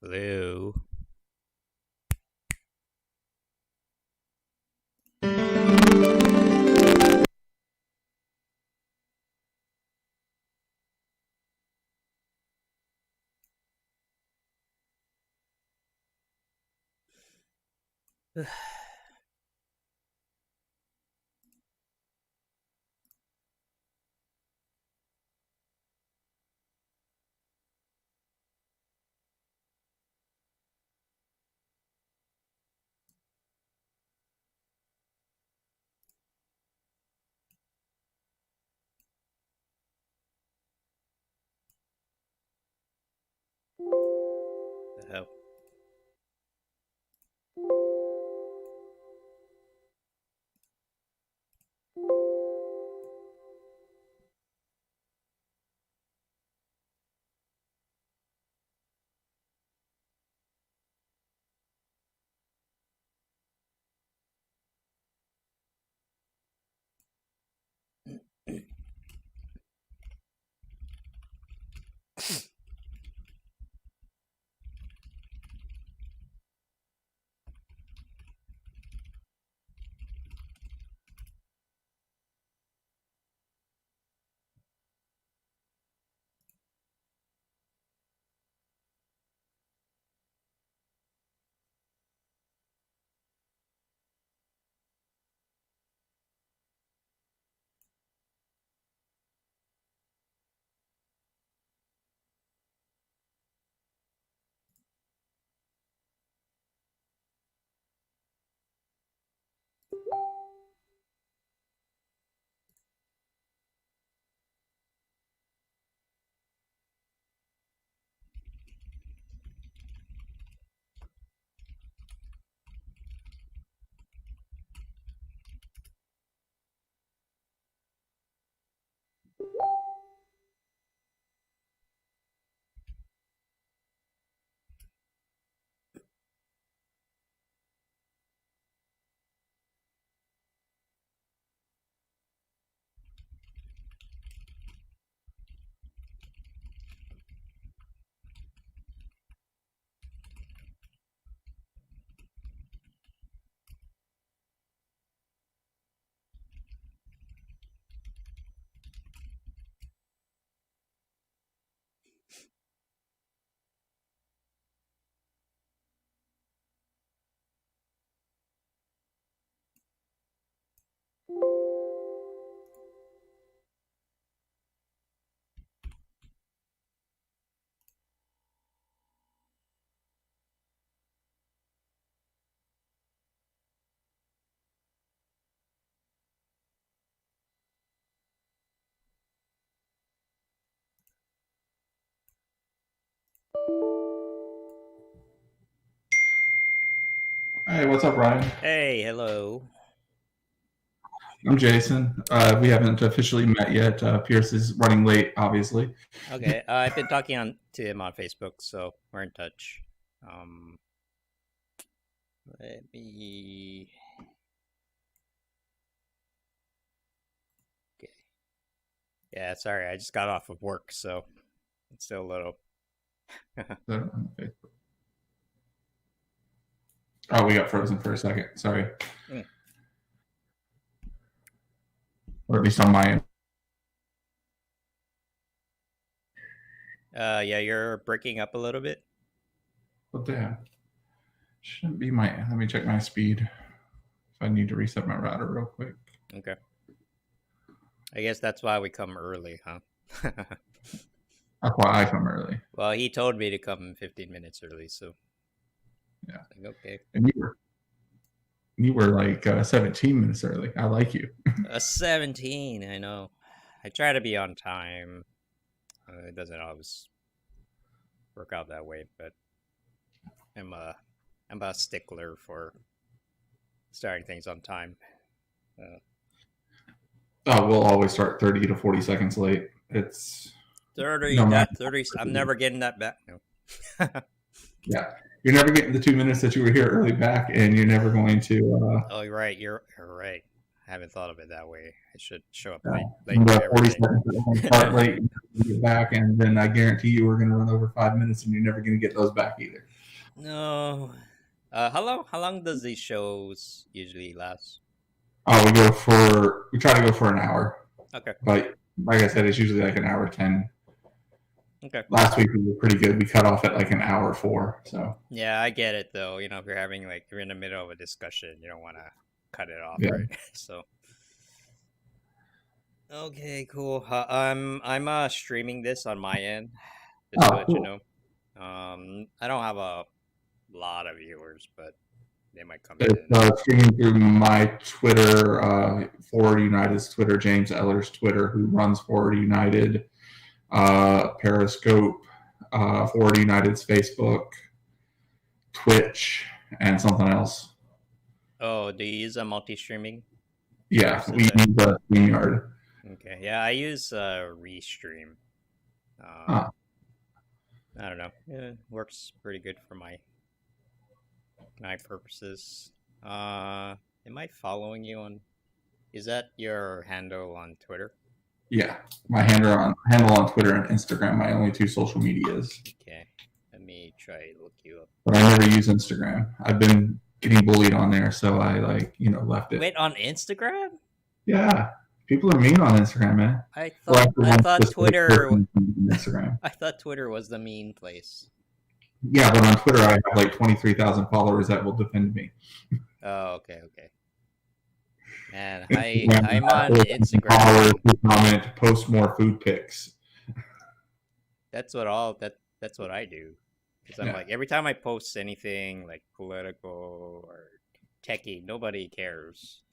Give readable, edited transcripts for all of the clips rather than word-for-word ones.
Hello. The hell? Hey, what's up, Ryan? Hey, hello. I'm Jason. We haven't officially met yet. Pierce is running late, obviously. Okay, I've been talking to him on Facebook, so we're in touch. Um, Let me. Okay. Yeah, sorry, I just got off of work, so it's still a little. Oh, we got frozen for a second. Sorry. Mm. Or at least on my end. Yeah, you're breaking up a little bit. What the heck? Shouldn't be my. Let me check my speed. If I need to reset my router real quick. Okay. I guess that's why we come early, huh? That's why I come early. Well, he told me to come 15 minutes early, so Yeah. like, okay. And you were like 17 minutes early. I like you. 17, I know. I try to be on time. It doesn't always work out that way, but I'm a stickler for starting things on time. Uh, Oh, we'll always start 30 to 40 seconds late. It's 30, no matter. that 30, I'm never getting that back. No. Yeah, you're never getting the 2 minutes that you were here early back, and you're never going to. Oh, you're right. You're right. I haven't thought of it that way. I should show up late, You late for got 40 everything. seconds that we're going to start late, and get back, and then I guarantee you we're going to run over 5 minutes, and you're never going to get those back either. No. How long does these shows usually last? Oh, we try to go for an hour, Okay. but like I said, it's usually like an hour 10. Okay. Last week we were pretty good. We cut off at like an hour 4. So Yeah, I get it though. You know, if you're having like you're in the middle of a discussion, you don't want to cut it off, yeah, right? So okay, cool. I'm streaming this on my end, just to oh let you cool. know. I don't have a lot of viewers, but they might come It's in. streaming through my Twitter, Forward United's Twitter, James Eller's Twitter, who runs Forward United, Periscope, Forward United's Facebook, Twitch, and something else. Oh, do you use a multi-streaming? Yeah, Or we is it? use StreamYard. Okay, yeah, I use Restream. Huh. I don't know. It works pretty good for my purposes. Am I following you on? Is that your handle on Twitter? Yeah, my handle on Twitter and Instagram, my only 2 social medias. Okay, let me try to look you up. But I never use Instagram. I've been getting bullied on there, so I left it. Wait, on Instagram? Yeah, people are mean on Instagram, man. I Well, thought I thought Twitter. Instagram. I thought Twitter was the mean place. Yeah, but on Twitter I have like 23,000 followers that will defend me. Oh, okay. Man, I'm on Instagram. Followers who comment, post more food pics. That's what I do. Because I'm Yeah. like every time I post anything like political or techie, nobody cares.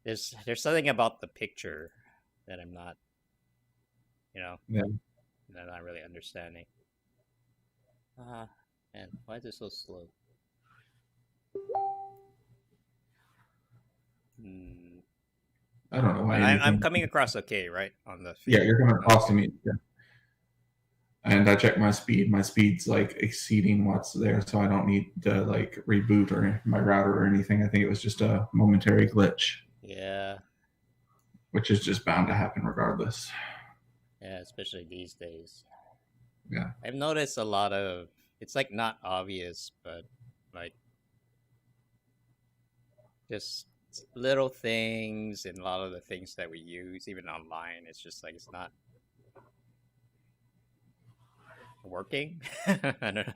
There's something about the picture that I'm not, Yeah. that I'm not really understanding. Man, why is it so slow? I don't know why. I'm coming across okay, right? On the Yeah, you're coming across to me. Yeah. And I check my speed. My speed's like exceeding what's there, so I don't need to like reboot or my router or anything. I think it was just a momentary glitch. Yeah. Which is just bound to happen regardless. Yeah, especially these days. Yeah. I've noticed a lot of it's like not obvious, but like just little things and a lot of the things that we use, even online, it's just like it's not working. I don't know.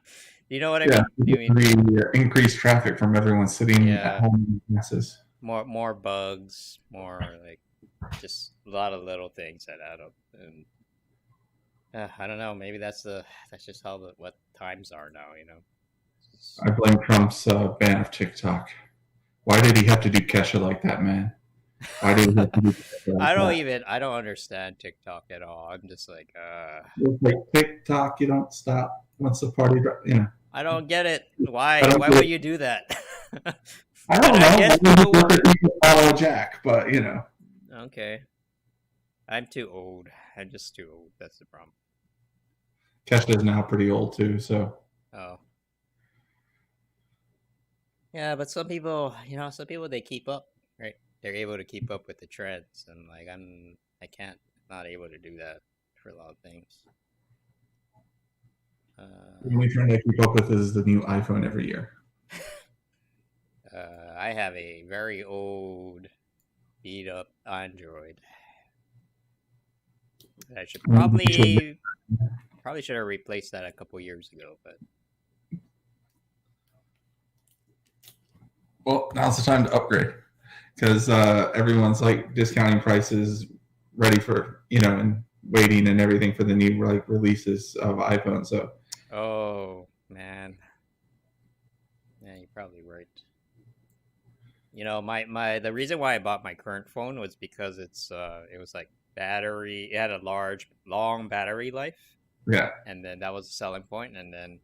You know what I mean? You mean the increased traffic from everyone sitting at home in masses. More bugs, more like just a lot of little things that add up, and I don't know. Maybe that's just how what times are now. I blame Trump's ban of TikTok. Why did he have to do Kesha like that, man? Why did he have to do Kesha like I don't understand TikTok at all. I'm just like, It's like TikTok, you don't stop once the party, I don't get it. Why would you do that? I don't know. I guess people follow Jack, but Okay. I'm too old. I'm just too old. That's the problem. Kesha is now pretty old too, so. Oh. Yeah, but some people, they keep up, right? They're able to keep up with the trends, and like I can't, not able to do that for a lot of things. The only trend I keep up with is the new iPhone every year. I have a very old, beat up Android. I should probably should have replaced that a couple years ago, but. Well, now's the time to upgrade because everyone's like discounting prices, ready for and waiting and everything for the new like releases of iPhone. So. Oh man. Yeah, you're probably right. The reason why I bought my current phone was because it was like battery. It had a long battery life. Yeah. And then that was a selling point, and then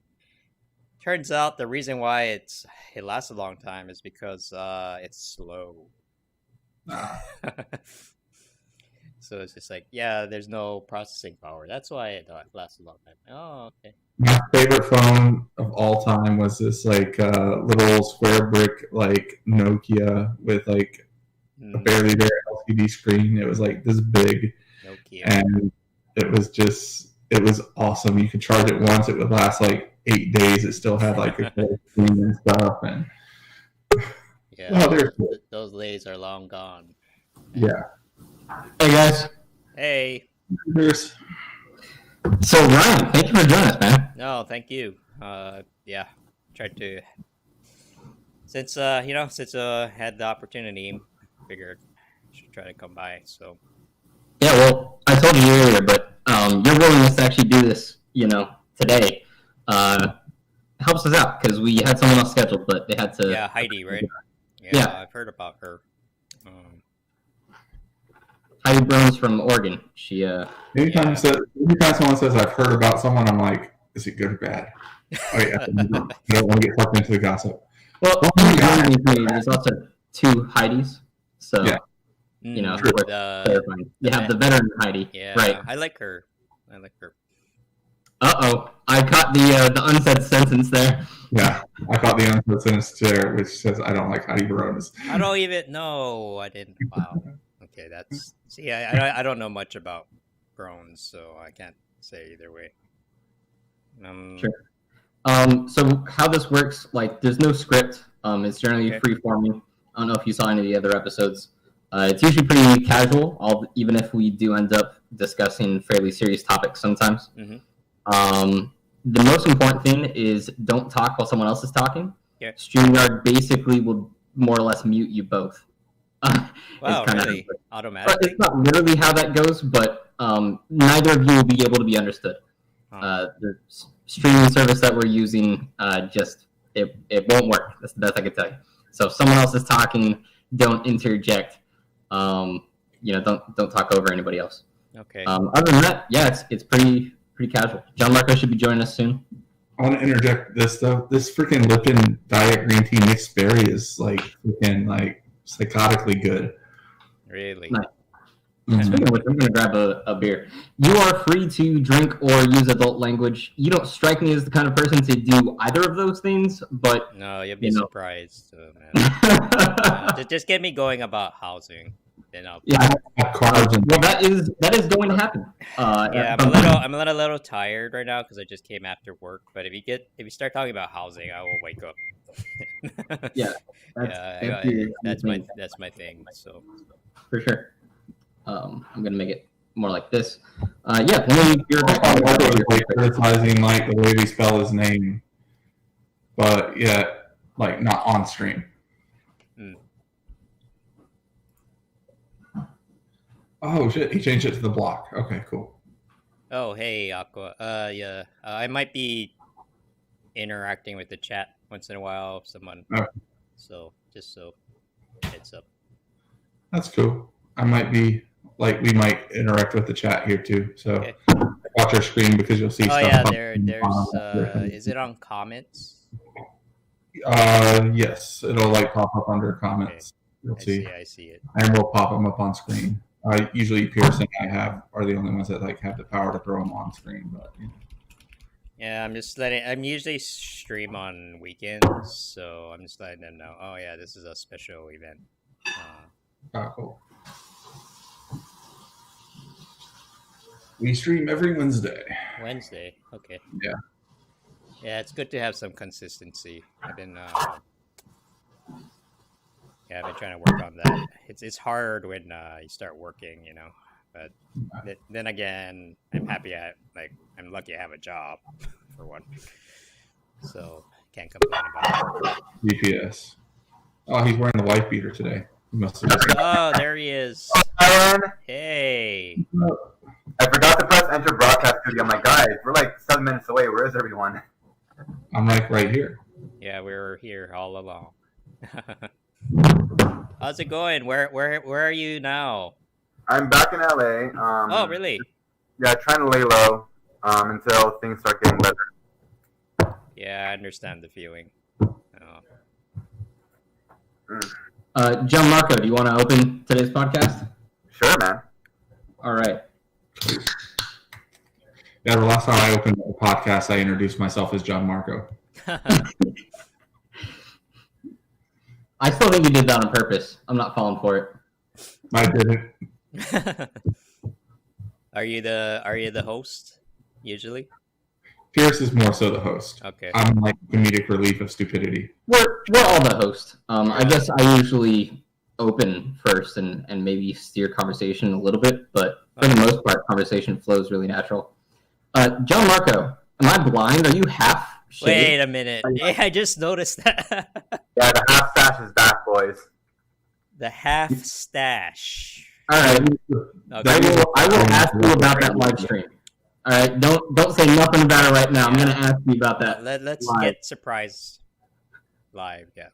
Turns out the reason why it lasts a long time is because it's slow. Ah. So it's just like, yeah, there's no processing power. That's why it lasts a long time. Oh, okay. My favorite phone of all time was this like little square brick like Nokia with like a barely there LCD screen. It was like this big, Nokia. and it was awesome. You could charge it once; it would last like 8 days. It still had like a full screen and stuff, and Yeah, cool. those days are long gone. Yeah. Hey guys. Hey. There's So Ryan, thank you for joining us, man. No, thank you. Yeah, tried to since had the opportunity, figured I should try to come by. So Yeah, well, I told you earlier, but your willingness to actually do this, today, helps us out because we had someone else scheduled, but they had to. yeah, Heidi, right? Yeah. I've heard about her. Heidi Burns from Oregon. She. anytime someone says I've heard about someone, I'm like, is it good or bad? Oh yeah, I don't want to get sucked into the gossip. Well, Oh my God. there's also two Heidis, so Yeah. you know, True. clarifying. You have the veteran Heidi, Yeah, right? I like her. I caught the unsaid sentence there. Yeah, I caught the unsaid sentence there, which says I don't like Heidi Barones. I don't even know. I didn't. Wow. Okay, that's see. I don't know much about drones, so I can't say either way. Sure. So how this works, like, there's no script. It's generally Okay. free-forming. I don't know if you saw any of the other episodes. It's usually pretty casual, even if we do end up discussing fairly serious topics sometimes. Mm-hmm. The most important thing is don't talk while someone else is talking. Yeah. StreamYard basically will more or less mute you both. Wow, really? But Automatically? it's not literally how that goes, but neither of you will be able to be understood. The streaming service that we're using it won't work. That's the best I can tell you. So if someone else is talking, don't interject. Don't talk over anybody else. Okay. Other than that, yeah, it's pretty casual. John Marco should be joining us soon. I want to interject this though. This freaking Lipton Diet Green Tea mixed berry is like freaking like psychotically good. Really? Nice. Speaking of which, I'm going to grab a beer. You are free to drink or use adult language. You don't strike me as the kind of person to do either of those things, but No, you'll be surprised, man. Just get me going about housing, then I'll. Yeah. Cards and Well, that is going to happen. Yeah, I'm a little tired right now because I just came after work. But if you start talking about housing, I will wake up. Yeah, that's my thing. So for sure. I'm gonna make it more like this. Yeah, you're like criticizing like the way we spell his name, but yeah, like not on stream. Oh shit, he changed it to the block. Okay, cool. Oh hey Aqua. Yeah. I might be interacting with the chat once in a while if someone. Okay. So just so heads up. That's cool. I might be like we might interact with the chat here too. So Okay. watch our screen because you'll see Oh stuff. yeah, up there's is it on comments? Yes, it'll like pop up under comments. You'll see. I see it. And we'll pop them up on screen. Usually Pierce and I are the only ones that like have the power to throw them on screen, but you know. Yeah, I'm usually stream on weekends, so I'm just letting them know. Oh yeah, this is a special event. Cool. We stream every Wednesday. Wednesday, okay. Yeah. Yeah, it's good to have some consistency. I've been trying to work on that. It's hard when you start working, you know. But then again, I'm I'm lucky I have a job for one, so can't complain about it. GPS. Oh, he's wearing the wife beater today. He must have. Oh, there he is. Aaron, Hey. I forgot to press enter broadcast studio. I'm like, guys, we're like 7 minutes away. Where is everyone? I'm like right here. Yeah, we were here all along. How's it going? Where are you now? I'm back in LA. Oh, really? Yeah, trying to lay low until things start getting better. Yeah, I understand the feeling. John Marco, do you want to open today's podcast? Sure, man. All right. Yeah, the last time I opened the podcast, I introduced myself as John Marco. I still think you did that on purpose. I'm not falling for it. I didn't. Are you the host usually? Pierce is more so the host. Okay. I'm like comedic relief of stupidity. We're all the host. I guess I usually open first and maybe steer conversation a little bit, but for the most part, conversation flows really natural. John Marco, am I blind? Are you half shaved? Wait a minute. Yeah, I just noticed that. Yeah, the half stash is back, boys. The half stash. All right. Okay. I will ask you about that live stream. All right. Don't say nothing about it right now. I'm going to ask you about that. Let's live. get surprised live. Yeah.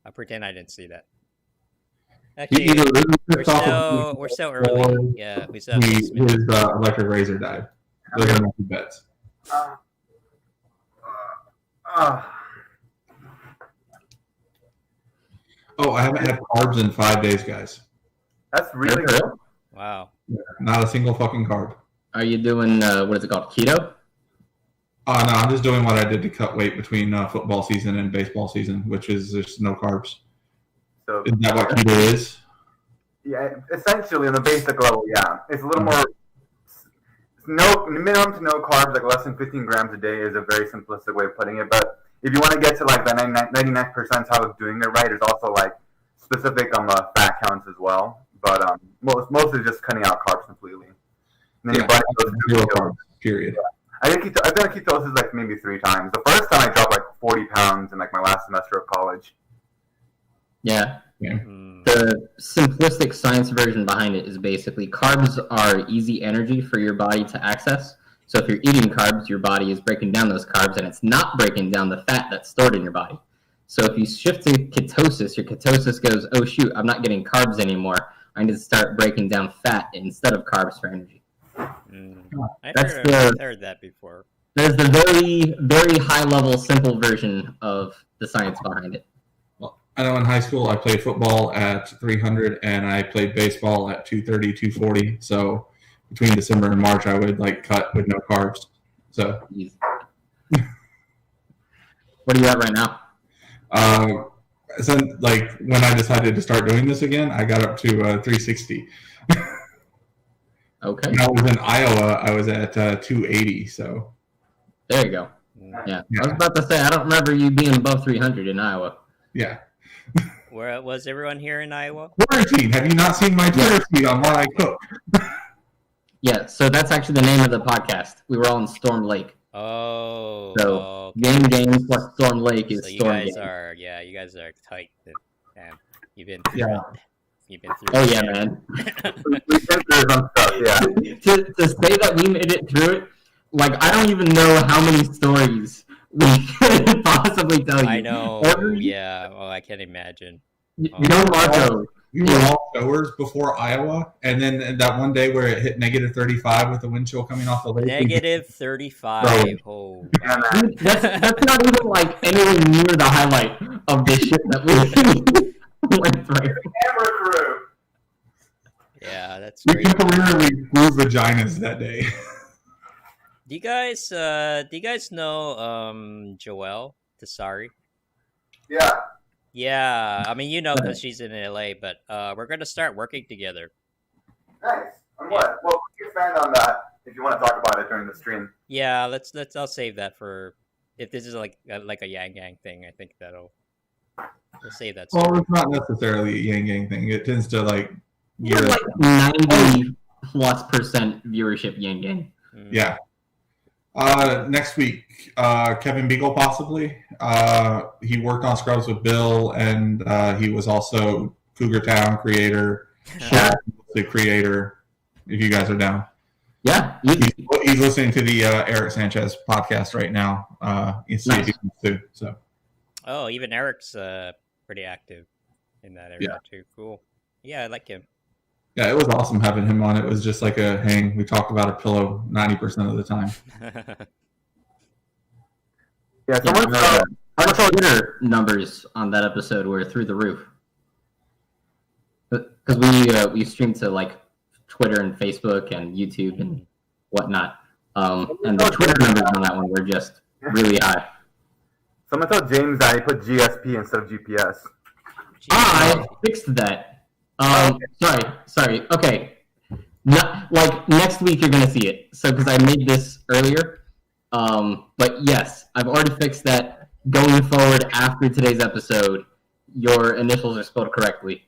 I'll pretend I didn't see that. Actually, we're still early. Yeah, we still have 6 minutes. His electric razor died. Those are my two bets. Oh, I haven't had carbs in 5 days, guys. That's really good. Wow. Yeah, not a single fucking carb. Are you doing, what is it called, keto? No, I'm just doing what I did to cut weight between football season and baseball season, which is just no carbs. So, Isn't that what keto is? yeah, essentially on the basic level, yeah. It's a little more, no minimum to no carbs, like less than 15 grams a day is a very simplistic way of putting it. But if you want to get to like the 99th percentile of doing it right, there's also like specific on the fat counts as well. But mostly just cutting out carbs completely. And then your body goes Zero carbs, period. Yeah. I've done ketosis like maybe 3 times. The first time I dropped like 40 pounds in like my last semester of college. Yeah. Yeah. The simplistic science version behind it is basically carbs are easy energy for your body to access. So if you're eating carbs, your body is breaking down those carbs, and it's not breaking down the fat that's stored in your body. So if you shift to ketosis, your ketosis goes, oh shoot, I'm not getting carbs anymore. I need to start breaking down fat instead of carbs for energy. I've heard that before. There's the very, very high level, simple version of the science behind it. Well, I know in high school I played football at 300 and I played baseball at 230, 240. So between December and March, I would like cut with no carbs. So what are you at right now? So like when I decided to start doing this again, I got up to 360. Okay. When I was in Iowa, I was at 280. So there you go. Yeah. I was about to say, I don't remember you being above 300 in Iowa. Yeah. Where was everyone here in Iowa? Quarantine. Have you not seen my Twitter feed on what I cook? Yeah, so that's actually the name of the podcast. We were all in Storm Lake. Oh. So okay. Game plus Storm Lake is So you Storm guys Game. you guys are tight. Damn, you've been through Yeah. it. You've been through Oh it. yeah, man. We've been through some stuff, yeah. to say that we made it through it, like I don't even know how many stories we could possibly tell you. I know. Every- Yeah. Oh, I can't imagine. You know, Marco. We were all showers before Iowa, and then that one day where it hit negative 35 with the wind chill coming off the lake. Negative 35. Oh, Yeah, wow. man. That's not even like anywhere near the highlight of this shit that we went through. Camera crew. Yeah, that's We great. temporarily flew vaginas that day. Do you guys know Joelle Tessari? Yeah. Yeah, I mean, you know, because she's in LA, but we're gonna start working together. Nice. On what? Well, we can expand on that if you want to talk about it during the stream. Yeah, let's. I'll save that for if this is like a Yang Gang thing. I think we'll save that. Well, it's not necessarily a Yang Gang thing. It tends to like We're like 90+% viewership Yang Gang. Yeah. Next week, Kevin Beagle possibly. He worked on Scrubs with Bill, and he was also Cougar Town creator, the creator. If you guys are down, Yeah, he's listening to the Eric Sanchez podcast right now. So Oh, even Eric's pretty active in that area too. Cool. Yeah, I like him. yeah, it was awesome having him on. It was just like a hang. We talked about a pillow 90% of the time. Yeah, Yeah, someone our Twitter numbers on that episode were through the roof. Because we streamed to like Twitter and Facebook and YouTube and whatnot. And the Twitter numbers on that one were just really high. Someone told James that he put GSP instead of GPS. I fixed that. Sorry. Okay. Not, like next week you're gonna see it. So because I made this earlier. But yes, I've already fixed that. Going forward after today's episode, your initials are spelled correctly.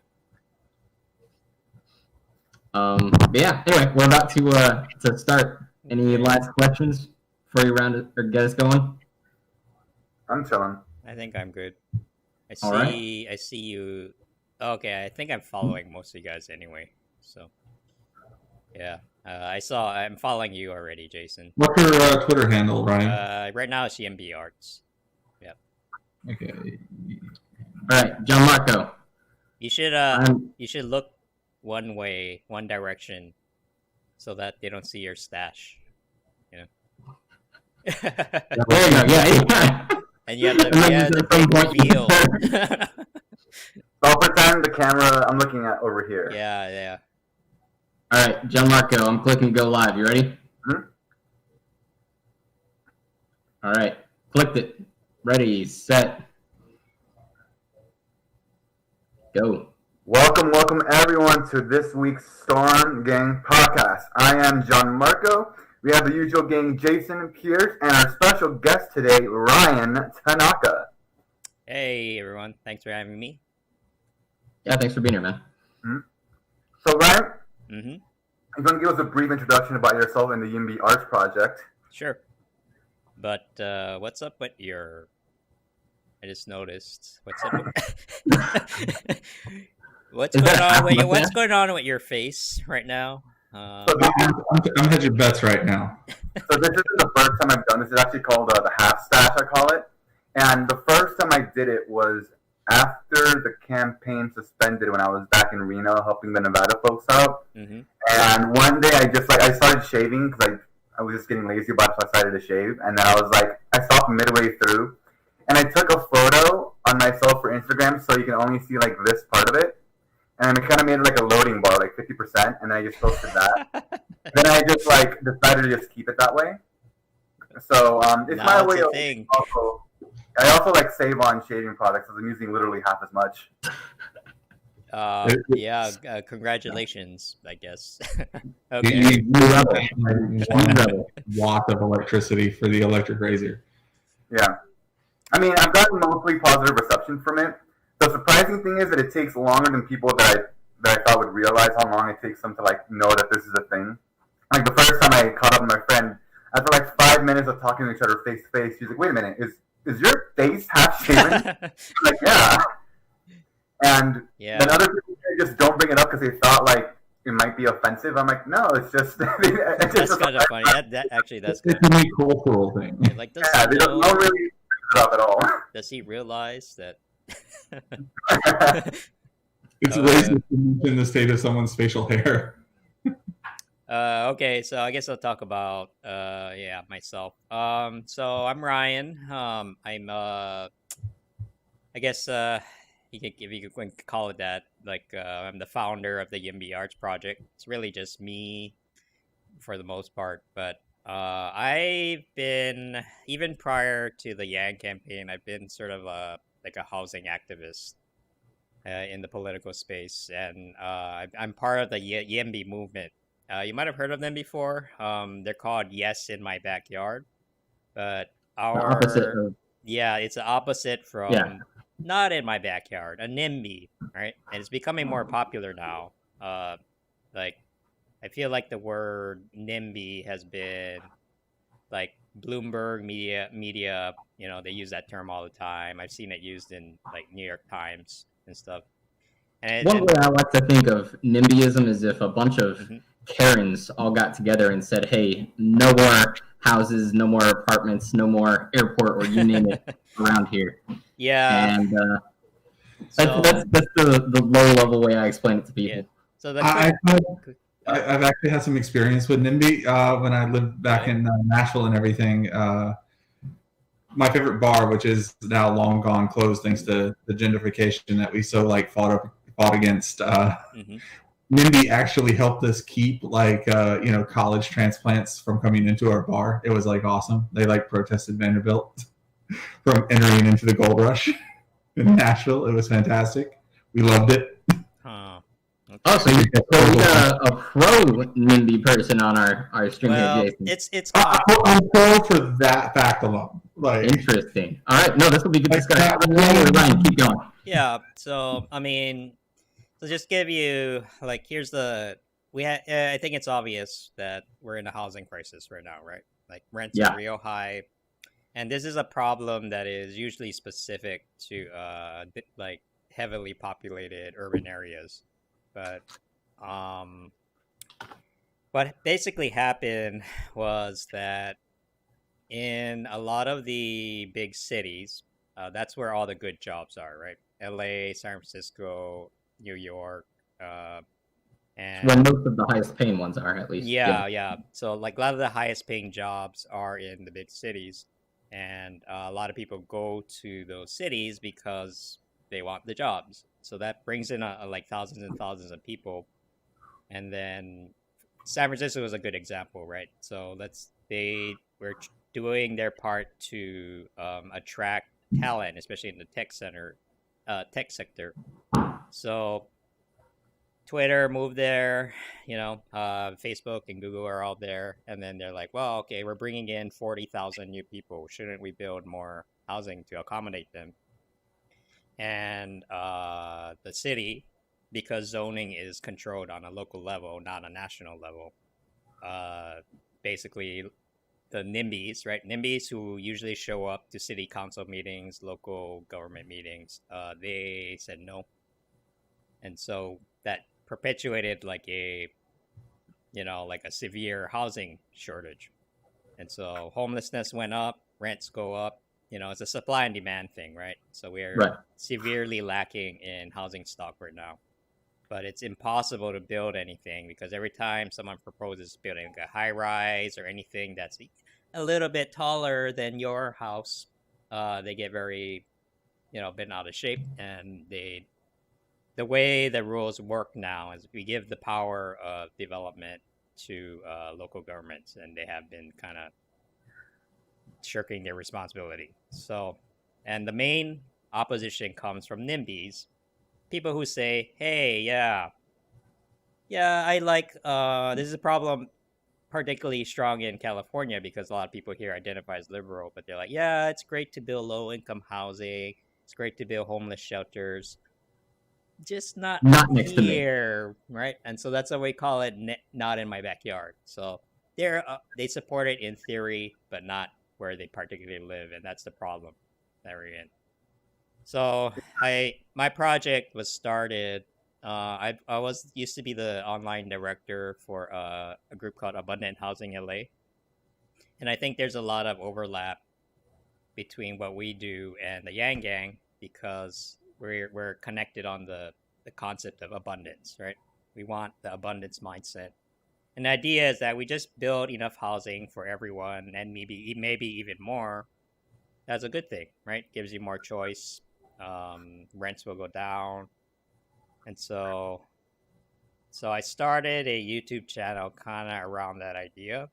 But yeah, anyway, we're about to start. Any last questions before you round it or get us going? I'm chilling. I think I'm good. All right. I see you. Okay, I think I'm following most of you guys anyway. So, yeah, I'm following you already, Jason. What's your Twitter handle, Ryan? Right now it's YIMBY Arts. Yep. Okay. All right, Gianmarco. You should look one way, one direction, so that they don't see your stash. You know. There you go. Yeah. And you have the big reveal. So I'll pretend the camera I'm looking at over here. Yeah. All right, Gianmarco, I'm clicking go live. You ready? Mm-hmm. All right, clicked it. Ready, set, go. Welcome everyone to this week's Storm Gang podcast. I am Gianmarco. We have the usual gang, Jason Pierce, and our special guest today, Ryan Tanaka. Hey everyone, thanks for having me. Yeah, thanks for being here, man. Mm-hmm. So Ryan, Mm-hmm. you want to give us a brief introduction about yourself and the YIMBY Arts project? Sure. But what's up with your... I just noticed. What's up with... What's going on with your face right now? I'm hedging bets right now. So this isn't the first time I've done this. It's actually called the half stash, I call it. And the first time I did it was after the campaign suspended when I was back in Reno helping the Nevada folks out. Mm-hmm. And one day I started shaving because I was just getting lazy about it, so I decided to shave. And then I stopped midway through. And I took a photo on myself for Instagram so you can only see like this part of it. And it kind of made it like a loading bar, like 50%, and I just posted that. Then I just decided to just keep it that way. So it's now my it's way a of thing. I also save on shaving products, because I'm using literally half as much. Congratulations, I guess. Okay. You need 1 watt of electricity for the electric razor. Yeah. I mean, I've gotten mostly positive reception from it. The surprising thing is that it takes longer than people that I thought would realize how long it takes them to know that this is a thing. Like the first time I caught up with my friend, after 5 minutes of talking to each other face to face, she's like, "Wait a minute, is your face half shaven?" I'm like, "Yeah." And then other people just don't bring it up because they thought it might be offensive. I'm like, no, it's just That's kind of funny. That's it's a new cultural thing. They don't really bring it up at all. Does he realize that? It's racist to mention the state of someone's facial hair. Okay, so I guess I'll talk about myself. So I'm Ryan. I'm I guess if you can call it that. I'm the founder of the YIMBY Arts project. It's really just me for the most part, but I've been, even prior to the Yang campaign, I've been sort of a housing activist in the political space, and I'm part of the YIMBY movement. You might have heard of them before. They're called Yes in My Backyard, but it's the opposite from Not in My Backyard, a NIMBY, right? And it's becoming more popular now. I feel like the word NIMBY has been Bloomberg media, they use that term all the time. I've seen it used in New York Times and stuff. One way I like to think of NIMBYism is if a bunch of Karens all got together and said, "Hey, no more houses, no more apartments, no more airport, or you name it around here." Yeah, and that's the low level way I explain it to people. Yeah. So I've actually had some experience with NIMBY when I lived back in Nashville and everything. my favorite bar, which is now long gone closed thanks to the gentrification that we so like fought against. YIMBY actually helped us keep like college transplants from coming into our bar. It was like awesome. They like protested Vanderbilt from entering into the gold rush in Nashville. It was fantastic. We loved it. Huh. Okay. Oh, so we got a pro YIMBY person on our stream here, Jason. It's I'm pro for that fact alone. Like, interesting. All right, no, this will be good discussion. Ryan, keep going. Yeah. So I mean, to just give you like, here's the I think it's obvious that we're in a housing crisis right now, right? Like rents are real high, and this is a problem that is usually specific to like heavily populated urban areas. But what basically happened was that in a lot of the big cities, that's where all the good jobs are, right? LA, San Francisco, New York, and where most of the highest paying ones are, at least. Yeah. So like a lot of the highest paying jobs are in the big cities, and a lot of people go to those cities because they want the jobs. So that brings in like thousands and thousands of people. And then San Francisco is a good example, right? So they were doing their part to attract talent, especially in the tech sector. So Twitter moved there, Facebook and Google are all there. And then they're like, well, okay, we're bringing in 40,000 new people. Shouldn't we build more housing to accommodate them? And the city, because zoning is controlled on a local level, not a national level, basically the NIMBYs, right? NIMBYs who usually show up to city council meetings, local government meetings, they said no. And so that perpetuated like a severe housing shortage. And so homelessness went up, rents go up. It's a supply and demand thing, right? So we're severely lacking in housing stock right now. But it's impossible to build anything because every time someone proposes building a high rise or anything that's a little bit taller than your house, they get very, bent out of shape. And the way the rules work now is we give the power of development to local governments, and they have been kind of shirking their responsibility. So, and the main opposition comes from NIMBYs, people who say, hey, yeah, I like, this is a problem particularly strong in California because a lot of people here identify as liberal, but they're like, yeah, it's great to build low-income housing. It's great to build homeless shelters. Just not next here, to me. Right? And so that's why we call it not in my backyard. So they support it in theory, but not where they particularly live, and that's the problem that we're in. So my project was started. I used to be the online director for a group called Abundant Housing LA, and I think there's a lot of overlap between what we do and the Yang Gang because we're connected on the concept of abundance, right? We want the abundance mindset. And the idea is that we just build enough housing for everyone and maybe even more. That's a good thing, right? Gives you more choice. Rents will go down. And so I started a YouTube channel kind of around that idea.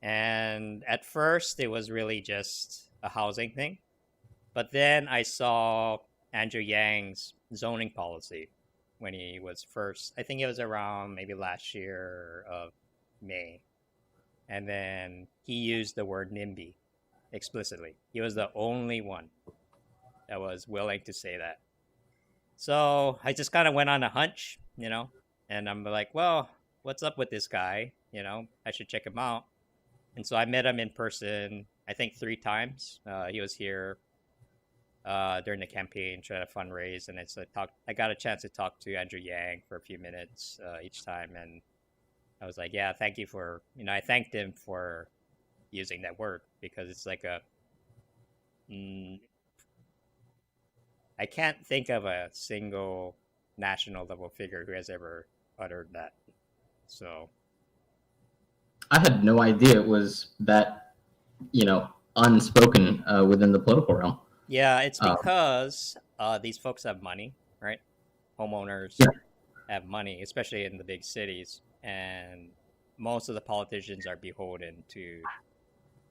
And at first, it was really just a housing thing. But then I saw Andrew Yang's zoning policy when he was first, I think it was around maybe last year of May. And then he used the word NIMBY explicitly. He was the only one that was willing to say that. So I just kind of went on a hunch, and I'm like, well, what's up with this guy? I should check him out. And so I met him in person, I think 3 times. He was here during the campaign, trying to fundraise, and I got a chance to talk to Andrew Yang for a few minutes each time, and I was like, yeah, thank you for, I thanked him for using that word because it's like I can't think of a single national level figure who has ever uttered that. So I had no idea it was that, unspoken within the political realm. Yeah, it's because these folks have money, right? Homeowners have money, especially in the big cities, and most of the politicians are beholden to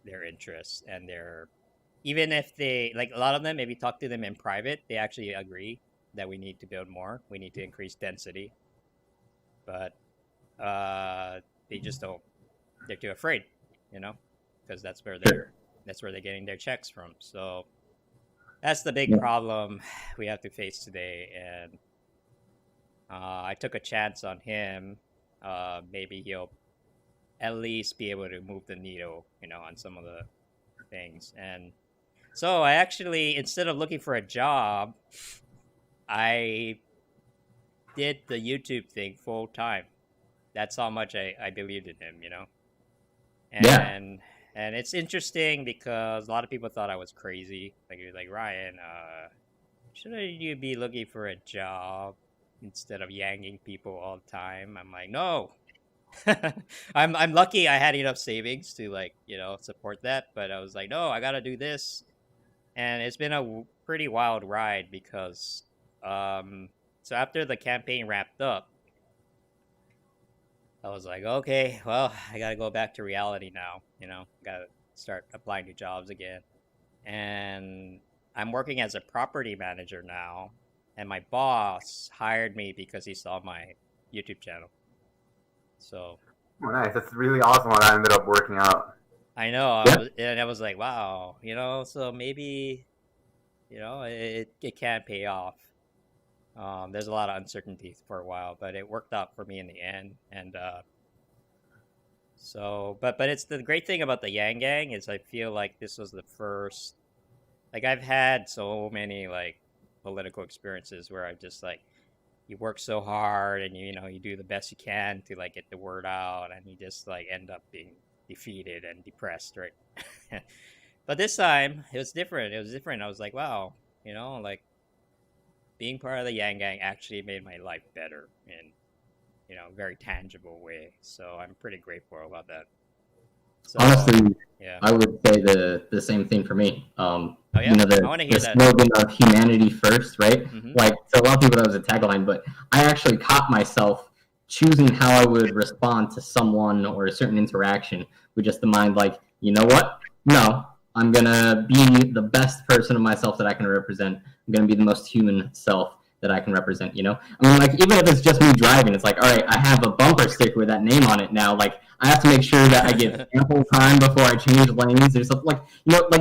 their interests and their, even if they, like, a lot of them, maybe talk to them in private, they actually agree that we need to build more, we need to increase density, but they just don't, they're too afraid, because that's where they're getting their checks from. So that's the big problem we have to face today. And I took a chance on him. Maybe he'll at least be able to move the needle, on some of the things. And so I actually, instead of looking for a job, I did the YouTube thing full time. That's how much I believed in him, And it's interesting because a lot of people thought I was crazy. Like Ryan, shouldn't you be looking for a job instead of yanking people all the time? I'm like, no. I'm lucky I had enough savings to support that, but I was like, no, I gotta do this. And it's been a pretty wild ride because so after the campaign wrapped up, I was like, okay, well, I gotta go back to reality now, gotta start applying to jobs again. And I'm working as a property manager now, and my boss hired me because he saw my YouTube channel. So, nice. That's really awesome how that ended up working out. I know, I was like, wow, so maybe, it can pay off. There's a lot of uncertainty for a while, but it worked out for me in the end. And so, but it's the great thing about the Yang Gang is I feel like this was the first, like, I've had so many political experiences where I just you work so hard and you do the best you can to get the word out, and you just end up being defeated and depressed, right? But this time it was different. I was like, wow, being part of the Yang Gang actually made my life better in a very tangible way. So I'm pretty grateful about that. So, honestly, yeah, I would say the same thing for me. I want to hear the that. slogan of humanity first, right? Mm-hmm. To a lot of people that was a tagline, but I actually caught myself choosing how I would respond to someone or a certain interaction with just the mind, you know what? No, I'm gonna be the best person of myself that I can represent. I'm gonna be the most human self that I can represent, I mean, even if it's just me driving, it's all right, I have a bumper sticker with that name on it now. I have to make sure that I give ample time before I change lanes or something.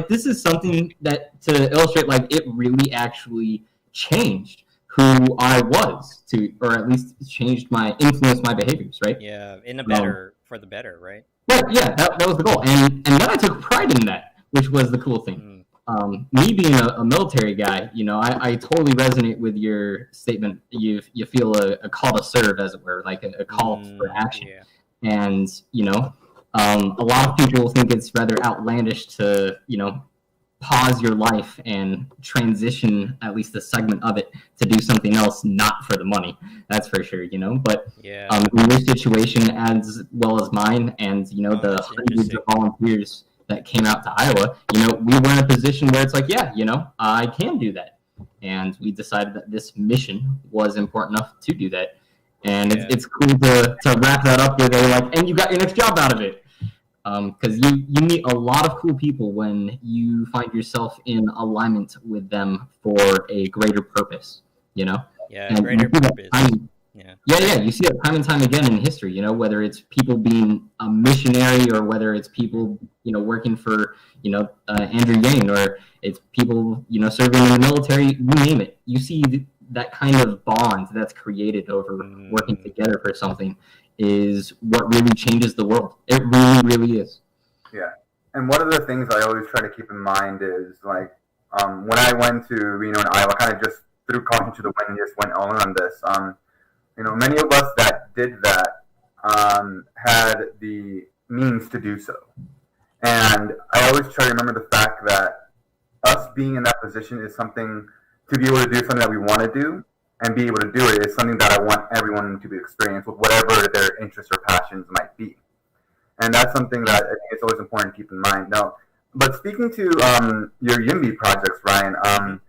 This is something that, to illustrate, it really actually changed who I was, or at least influenced my behaviors, right? Yeah, for the better, right? Right, yeah, that was the goal. And then I took pride in that, which was the cool thing. Me being a military guy, I totally resonate with your statement. You feel a call to serve, as it were, a call for action. Yeah. And, a lot of people think it's rather outlandish to, pause your life and transition at least a segment of it to do something else, not for the money. That's for sure, But yeah. In your situation, as well as mine, and, the hundreds of volunteers that came out to Iowa, we were in a position where it's I can do that. And we decided that this mission was important enough to do that. And it's cool to wrap that up with and you got your next job out of it. Because you meet a lot of cool people when you find yourself in alignment with them for a greater purpose, Yeah, greater purpose. Yeah. You see it time and time again in history, whether it's people being a missionary or whether it's people, working for, Andrew Yang, or it's people, serving in the military, you name it. You see that kind of bond that's created over working together for something is what really changes the world. It really, really is. Yeah. And one of the things I always try to keep in mind is when I went to Reno and Iowa, kind of just threw caution to the wind and just went all in on this. Many of us that did that had the means to do so. And I always try to remember the fact that us being in that position is something, to be able to do something that we want to do and be able to do it is something that I want everyone to experience with whatever their interests or passions might be. And that's something that I think it's always important to keep in mind. Now, But speaking to your YIMBY projects, Ryan,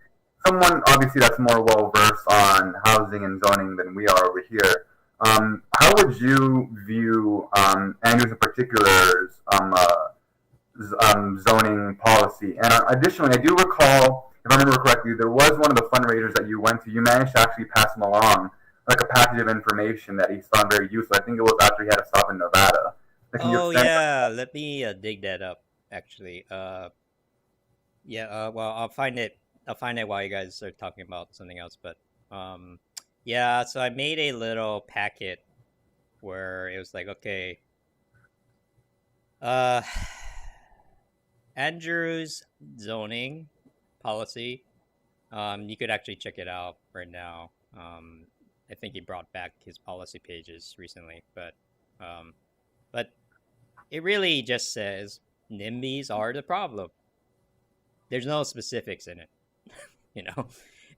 someone obviously that's more well versed on housing and zoning than we are over here. How would you view Andrew's in particular's zoning policy? And additionally, I do recall, if I remember correctly, there was one of the fundraisers that you went to. You managed to actually pass him along like a package of information that he found very useful. I think it was after he had a stop in Nevada. Oh yeah, let me dig that up. Actually, well, I'll find it. I'll find it while you guys are talking about something else. But yeah. So I made a little packet where it was like, okay, Andrew's zoning policy. You could actually check it out right now. I think he brought back his policy pages recently, but it really just says NIMBYs are the problem. There's no specifics in it, you know.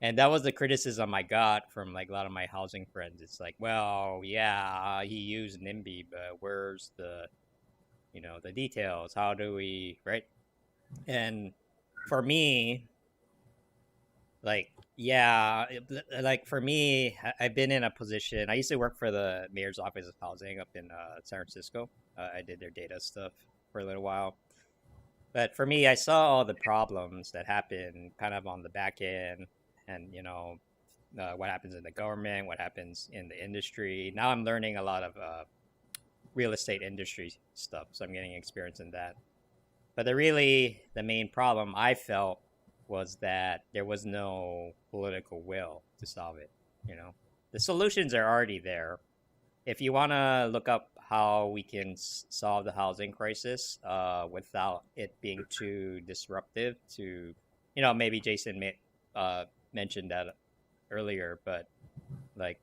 And that was the criticism I got from like a lot of my housing friends. It's like, well, yeah, he used NIMBY, but where's the, you know, the details? How do we, right? And for me, like, yeah, like for me, I've been in a position. I used to work for the mayor's office of housing up in San Francisco. I did their data stuff for a little while. But for me, I saw all the problems that happen kind of on the back end, and you know, what happens in the government, what happens in the industry. Now I'm learning a lot of real estate industry stuff, so I'm getting experience in that. But the main problem I felt was that there was no political will to solve it. You know, the solutions are already there. If you want to look up how we can solve the housing crisis without it being too disruptive to, you know, maybe Jason mentioned that earlier, but like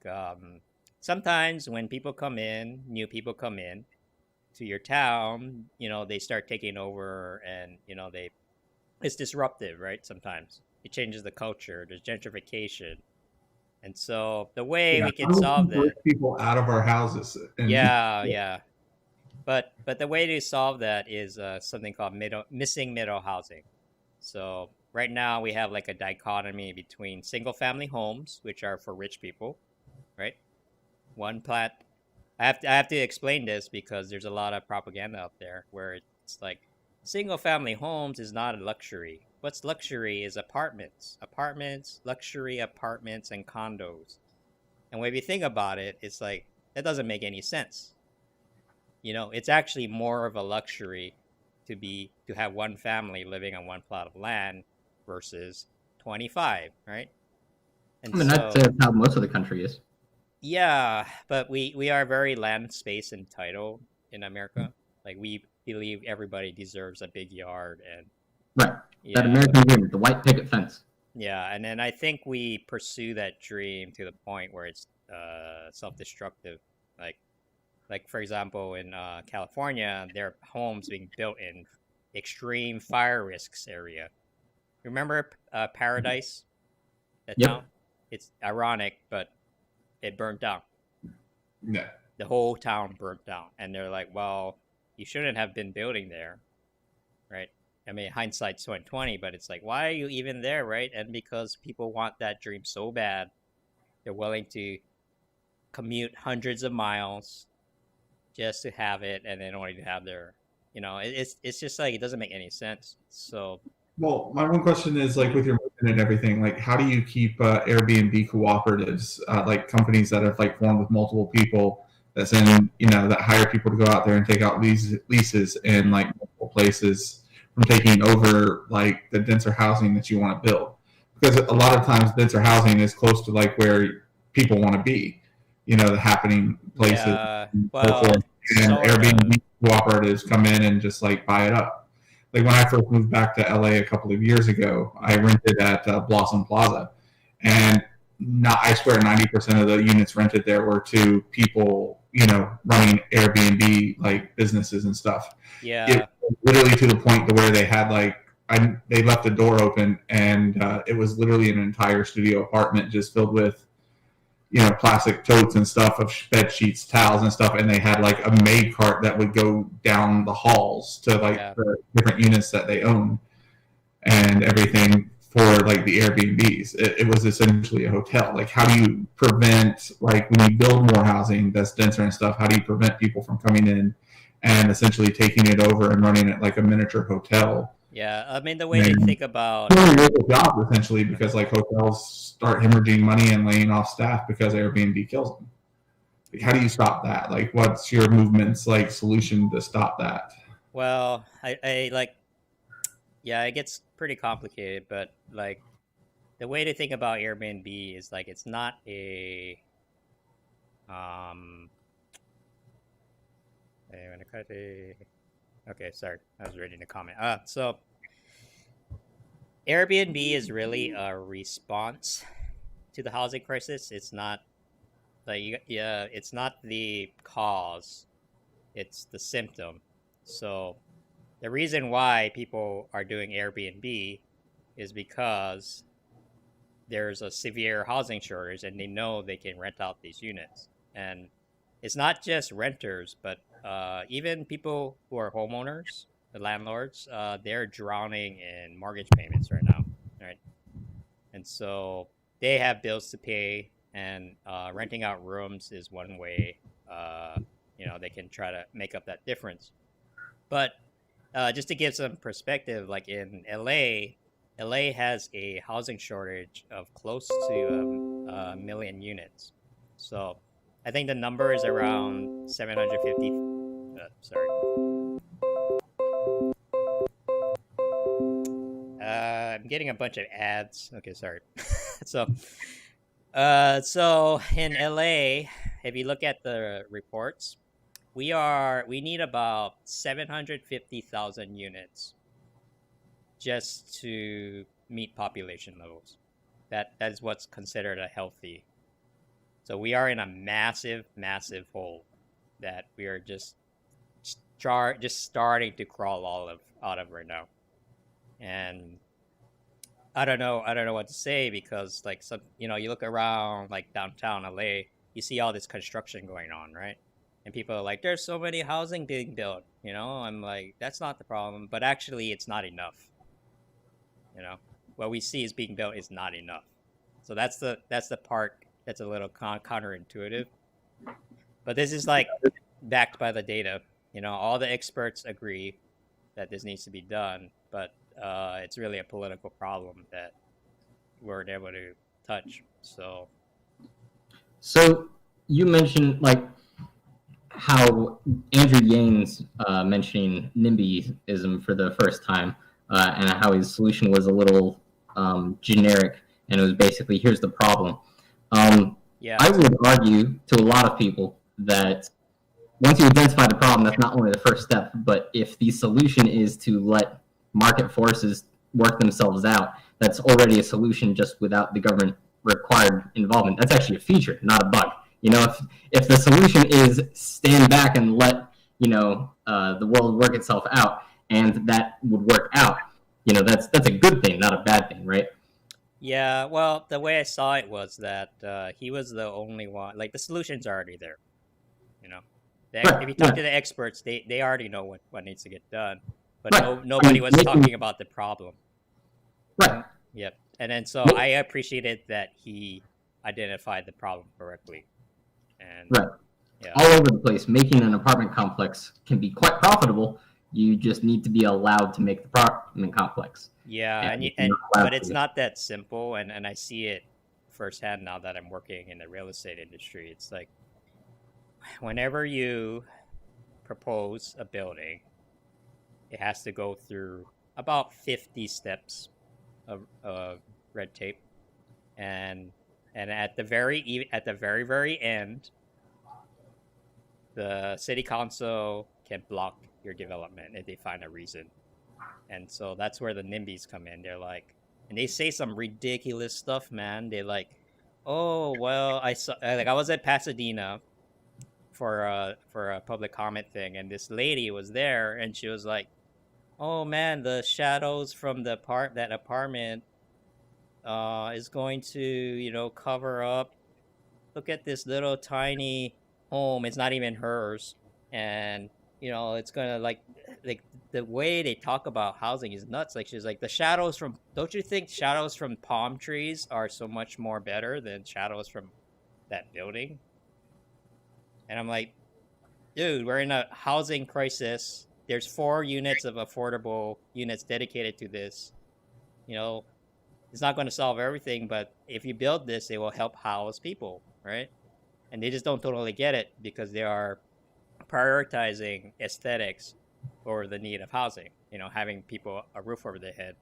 sometimes when new people come in to your town, you know, they start taking over and, you know, it's disruptive, right? Sometimes it changes the culture. There's gentrification. And so the way we can solve that, people out of our houses. Yeah. But the way to solve that is something called missing middle housing. So right now we have like a dichotomy between single family homes, which are for rich people, right? I have to explain this because there's a lot of propaganda out there where it's like single family homes is not a luxury. What's luxury is apartments, luxury apartments and condos. And when you think about it, it's like, that doesn't make any sense. You know, it's actually more of a luxury to have one family living on one plot of land versus 25, right? And I mean, that's how most of the country is. Yeah, but we are very land space entitled in America. Like we believe everybody deserves a big yard and right. Yeah. That American dream, the white picket fence. Yeah, and then I think we pursue that dream to the point where it's self-destructive. Like for example, in California, there are homes being built in extreme fire risks area. Remember Paradise? That town? It's ironic, but it burnt down. Yeah. The whole town burnt down, and they're like, "Well, you shouldn't have been building there, right?" I mean, hindsight's 2020, but it's like, why are you even there, right? And because people want that dream so bad, they're willing to commute hundreds of miles just to have it, and they don't want to have their, you know, it's just like, it doesn't make any sense. So, well, my one question is like with your movement and everything, like how do you keep Airbnb cooperatives, like companies that have like formed with multiple people, that's in, you know, that hire people to go out there and take out leases in like multiple places, from taking over like the denser housing that you want to build? Because a lot of times denser housing is close to like where people want to be, you know, the happening places. Yeah, and well, so forth. And Airbnb cooperatives come in and just like buy it up. Like when I first moved back to LA a couple of years ago, I rented at Blossom Plaza, and I swear 90% of the units rented there were to people, you know, running Airbnb like businesses and stuff. Yeah. It was literally to the point to where they had like, they left the door open, and it was literally an entire studio apartment just filled with, plastic totes and stuff of bed sheets, towels, and stuff, and they had like a maid cart that would go down the halls to like the different units that they own and everything for like the Airbnbs. It was essentially a hotel. Like, how do you prevent, like, when you build more housing that's denser and stuff, how do you prevent people from coming in and essentially taking it over and running it like a miniature hotel? Yeah, I mean, the way they think about jobs, essentially, because like hotels start hemorrhaging money and laying off staff because Airbnb kills them. Like, how do you stop that? Like, what's your movement's like solution to stop that? Well, I like, yeah, it gets pretty complicated, but like the way to think about Airbnb is like it's not a okay, sorry, I was reading a comment. So Airbnb is really a response to the housing crisis. It's not like it's not the cause, it's the symptom. So the reason why people are doing Airbnb is because there's a severe housing shortage and they know they can rent out these units. And it's not just renters, but even people who are homeowners, the landlords, they're drowning in mortgage payments right now, right? And so they have bills to pay, and renting out rooms is one way, they can try to make up that difference. But just to give some perspective, like in LA has a housing shortage of close to a million units. So I think the number is around 750. Sorry. I'm getting a bunch of ads. Okay, sorry. So in LA, if you look at the reports, we need about 750,000 units just to meet population levels. That is what's considered a healthy. So we are in a massive, massive hole that we are just starting to crawl out of right now. And I don't know what to say, because like you look around like downtown LA, you see all this construction going on, right? And people are like, there's so many housing being built, I'm like, that's not the problem, but actually it's not enough. What we see is being built is not enough. So that's the part that's a little counterintuitive. But this is like backed by the data. All the experts agree that this needs to be done, but it's really a political problem that we weren't able to touch. So you mentioned like how Andrew Yane's mentioning NIMBYism for the first time, and how his solution was a little generic, and it was basically, here's the problem. I would argue to a lot of people that once you identify the problem, that's not only the first step, but if the solution is to let market forces work themselves out, that's already a solution just without the government required involvement. That's actually a feature, not a bug. If the solution is stand back and let the world work itself out, and that would work out, that's a good thing, not a bad thing, right? Yeah, well, the way I saw it was that he was the only one. Like, the solution's already there. Right, if you talk to the experts, they already know what needs to get done, but nobody was talking about the problem. Right. Yep. And then so I appreciated that he identified the problem correctly. And right. Yeah. All over the place, making an apartment complex can be quite profitable. You just need to be allowed to make the apartment complex. Yeah, but it's not that simple, and I see it firsthand now that I'm working in the real estate industry. It's like, whenever you propose a building, it has to go through about 50 steps of red tape, and at the very end, the city council can block your development if they find a reason. And so that's where the NIMBYs come in. They're like, and they say some ridiculous stuff, man. They're like, oh, well, I was at Pasadena for a public comment thing, and this lady was there, and she was like, oh man, the shadows from that apartment is going to cover up look at this little tiny home. It's not even hers, and it's gonna like the way they talk about housing is nuts. Like she's like the shadows from. Don't you think shadows from palm trees are so much more better than shadows from that building? And I'm like, dude, we're in a housing crisis. There's 4 units of affordable units dedicated to this. It's not going to solve everything, but if you build this, it will help house people, right? And they just don't totally get it because they are prioritizing aesthetics over the need of housing. Having people a roof over their head,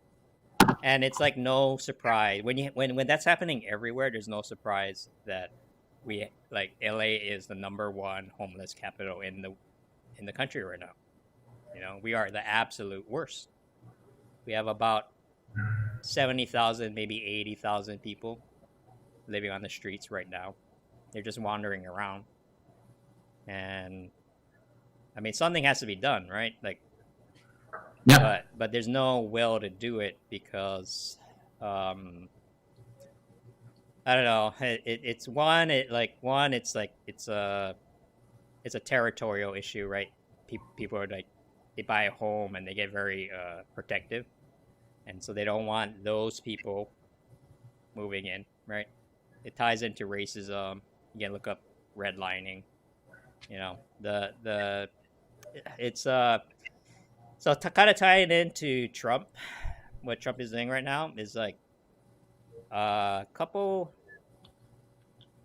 and it's like no surprise when that's happening everywhere. There's no surprise that we like LA is the #1 homeless capital in the country right now. We are the absolute worst. We have about 70,000, maybe 80,000 people living on the streets right now. They're just wandering around. And I mean, something has to be done, right? Like, Yeah. But there's no will to do it because, I don't know. It's a territorial issue, right? People are like, they buy a home and they get very protective. And so they don't want those people moving in, right? It ties into racism. You can look up redlining. It's so to kind of tie it into Trump, what Trump is doing right now is like a couple.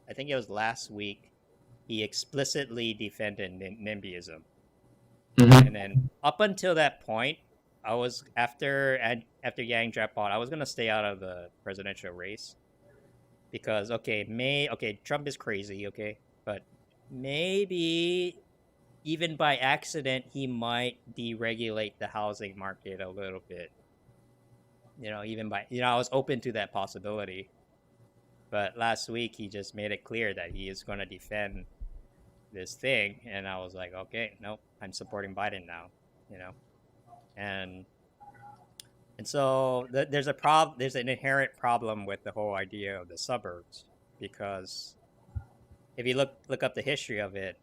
I think it was last week. He explicitly defended NIMBYism, and then up until that point, I was after Yang dropped out, I was gonna stay out of the presidential race because Trump is crazy, but maybe even by accident he might deregulate the housing market a little bit. I was open to that possibility, but last week he just made it clear that he is going to defend this thing, and I was like, okay, nope, I'm supporting Biden now. And so there's an inherent problem with the whole idea of the suburbs, because if you look up the history of it,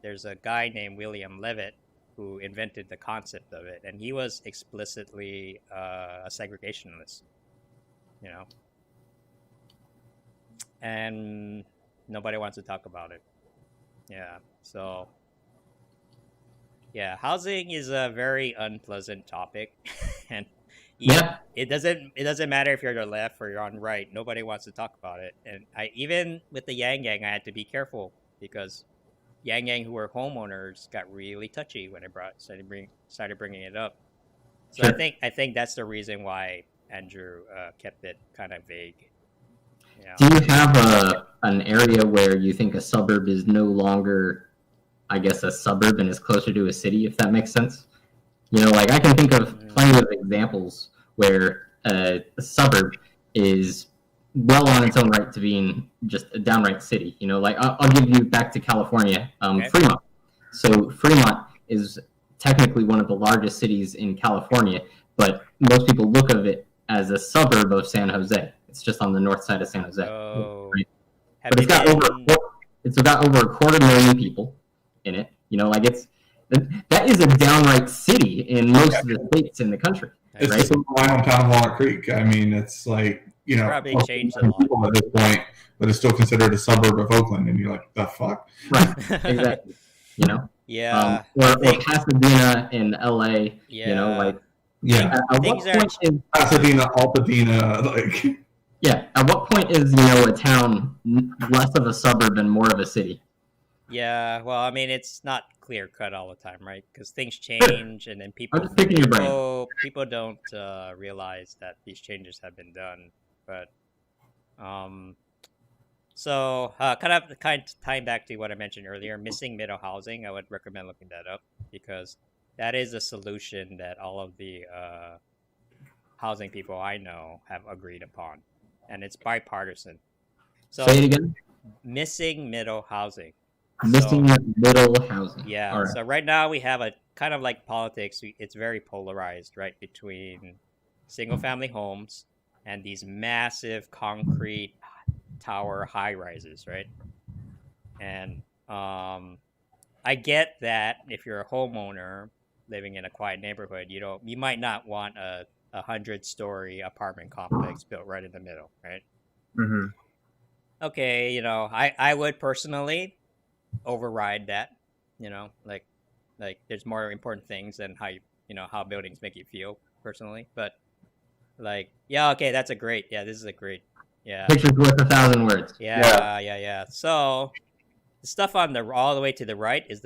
there's a guy named William Levitt who invented the concept of it, and he was explicitly a segregationist, and nobody wants to talk about it. So housing is a very unpleasant topic, and it doesn't matter if you're on the left or you're on the right. Nobody wants to talk about it, and even with the Yang Gang, I had to be careful because Yang Gang, who were homeowners, got really touchy when it started bringing it up. So sure. I think that's the reason why Andrew kept it kind of vague. Do you have an area where you think a suburb is no longer, I guess, a suburb and is closer to a city, if that makes sense? Like I can think of plenty of examples where a suburb is well on its own right to being just a downright city. Like I'll give you back to California, Fremont. So Fremont is technically one of the largest cities in California, but most people look of it as a suburb of San Jose. It's just on the north side of San Jose. Oh. Right? But it's got over 250,000 people in it. That is a downright city in most of the states in the country. It's right? just a little town of Walnut Creek. I mean, it's like, probably changed a lot at this point, but it's still considered a suburb of Oakland, and you're like, the fuck? Right, exactly. Yeah. Or Pasadena in LA. Yeah. At what point is Pasadena, Altadena, like. Yeah. At what point is a town less of a suburb and more of a city? Yeah. Well, I mean, it's not clear cut all the time, right? Because things change, and then people don't realize that these changes have been done. But so kind of tying back to what I mentioned earlier, missing middle housing, I would recommend looking that up because that is a solution that all of the housing people I know have agreed upon, and it's bipartisan. So say it again. Missing middle housing. Middle housing. Yeah. Right. So right now we have a kind of like politics. It's very polarized, right, between single-family homes and these massive concrete tower high rises, right? And I get that if you're a homeowner living in a quiet neighborhood, you might not want a 100-story apartment complex built right in the middle, right? Mm-hmm. Okay, I would personally override that, like there's more important things than how buildings make you feel personally, but like, yeah, okay, this is a great, yeah, Picture's worth 1,000 words. yeah. So the stuff on the all the way to the right is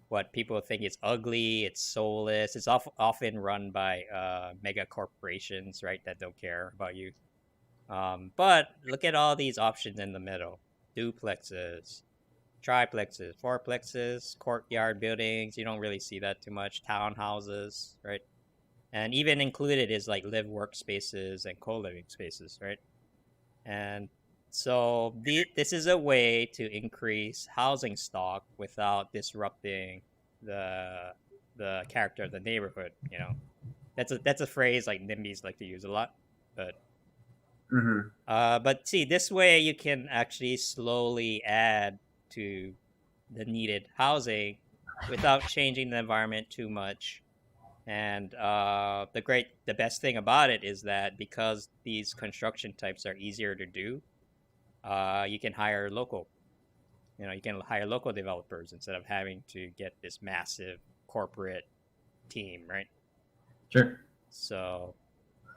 what people think is ugly, it's soulless, it's often run by mega corporations, right, that don't care about you. But look at all these options in the middle: duplexes, triplexes, fourplexes, courtyard buildings. You don't really see that too much. Townhouses, right? And even included is like live workspaces and co-living spaces, right? And so this is a way to increase housing stock without disrupting the character of the neighborhood. That's a phrase like NIMBYs like to use a lot, but Mm-hmm. but see, this way you can actually slowly add to the needed housing without changing the environment too much. And the best thing about it is that because these construction types are easier to do, you can hire local. You can hire local developers instead of having to get this massive corporate team, right? Sure. So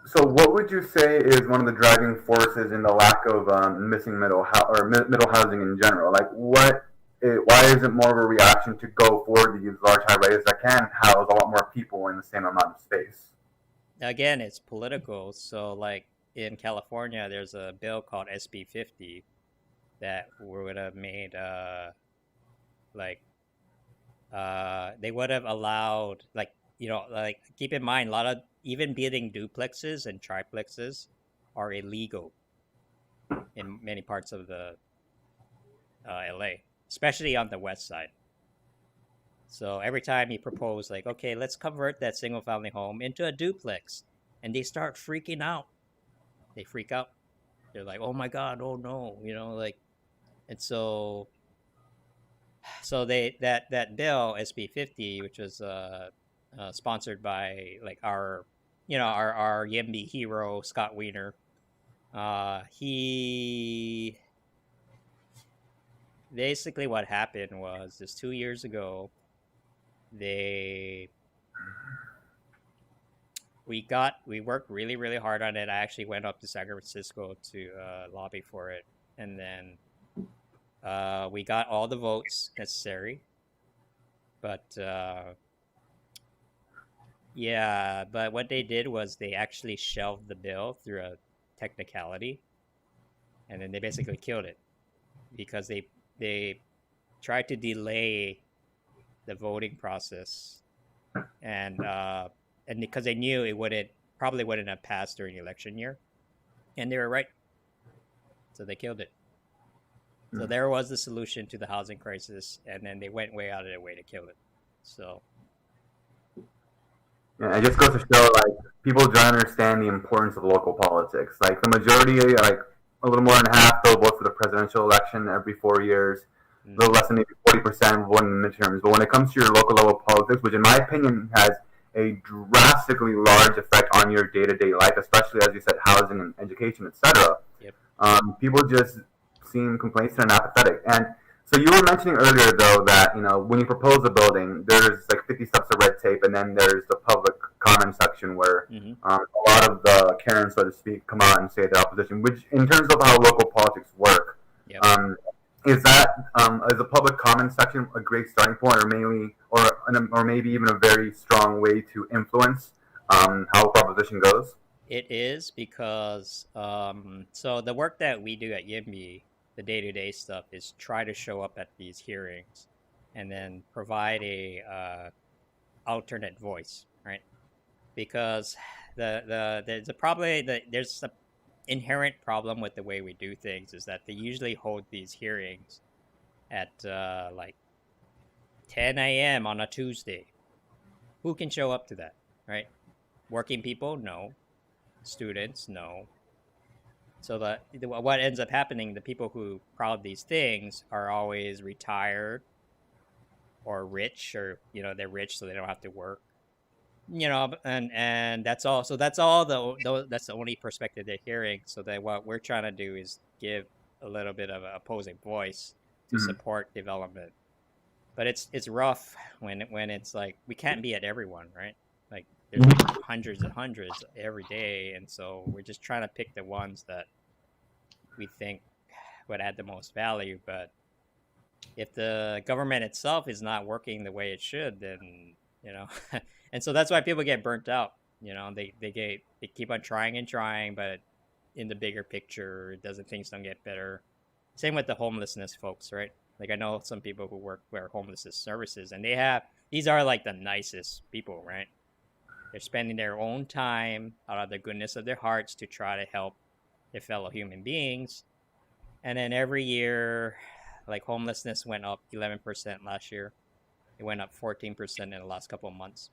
So, what would you say is one of the driving forces in the lack of missing middle housing in general? Like, why is it more of a reaction to go for these large high rises that can house a lot more people in the same amount of space? again, it's political. So like in California, there's a bill called SB 50 that would have made like they would have allowed, like, like, keep in mind, a lot of even building duplexes and triplexes are illegal in many parts of the LA, especially on the west side. So every time you propose, like, okay, let's convert that single family home into a duplex, and they start freaking out. They freak out. They're like, oh my God, oh no, like, and so that bill SB 50, which was sponsored by like our YIMBY hero Scott Wiener. He basically, what happened was, just 2 years ago, they we worked really really hard on it. I actually went up to San Francisco to lobby for it, and then we got all the votes necessary, but yeah, but what they did was they actually shelved the bill through a technicality, and then they basically killed it because they tried to delay the voting process, and because they knew it probably wouldn't have passed during election year, and they were right, so they killed it. So there was the solution to the housing crisis, and then they went way out of their way to kill it. So Yeah, it just goes to show, like, people don't understand the importance of local politics. Like, the majority, like, a little more than half, they'll vote for the presidential election every 4 years. A little less than maybe 40% will vote in the midterms. But when it comes to your local level politics, which in my opinion has a drastically large effect on your day-to-day life, especially, as you said, housing and education, etc., yep. People just seem complacent and apathetic. And so you were mentioning earlier, though, that when you propose a building, there's like 50 steps of red tape, and then there's the public comment section where a lot of the Karens, so to speak, come out and say their opposition. Which, in terms of how local politics work, Yep. Is the public comment section a great starting point, or maybe even a very strong way to influence how a proposition goes? It is because so the work that we do at YIMBY, the day-to-day stuff, is try to show up at these hearings and then provide a alternate voice, right? Because there's an inherent problem with the way we do things, is that they usually hold these hearings at like 10 a.m. on a Tuesday. Who can show up to that, right? Working people? No. Students? No. So what ends up happening, the people who crowd these things are always retired or rich, or they're rich so they don't have to work. And that's all. So that's all that's the only perspective they're hearing. So that what we're trying to do is give a little bit of an opposing voice to support development. But it's rough when it's like we can't be at everyone, right? Like there's hundreds and hundreds every day, and so we're just trying to pick the ones that we think would add the most value. But if the government itself is not working the way it should, then and so that's why people get burnt out. They keep on trying and trying, but in the bigger picture, things don't get better. Same with the homelessness folks, right? Like I know some people who work where homelessness services, and these are like the nicest people, right? They're spending their own time out of the goodness of their hearts to try to help their fellow human beings. And then every year, like homelessness went up 11% last year. It went up 14% in the last couple of months.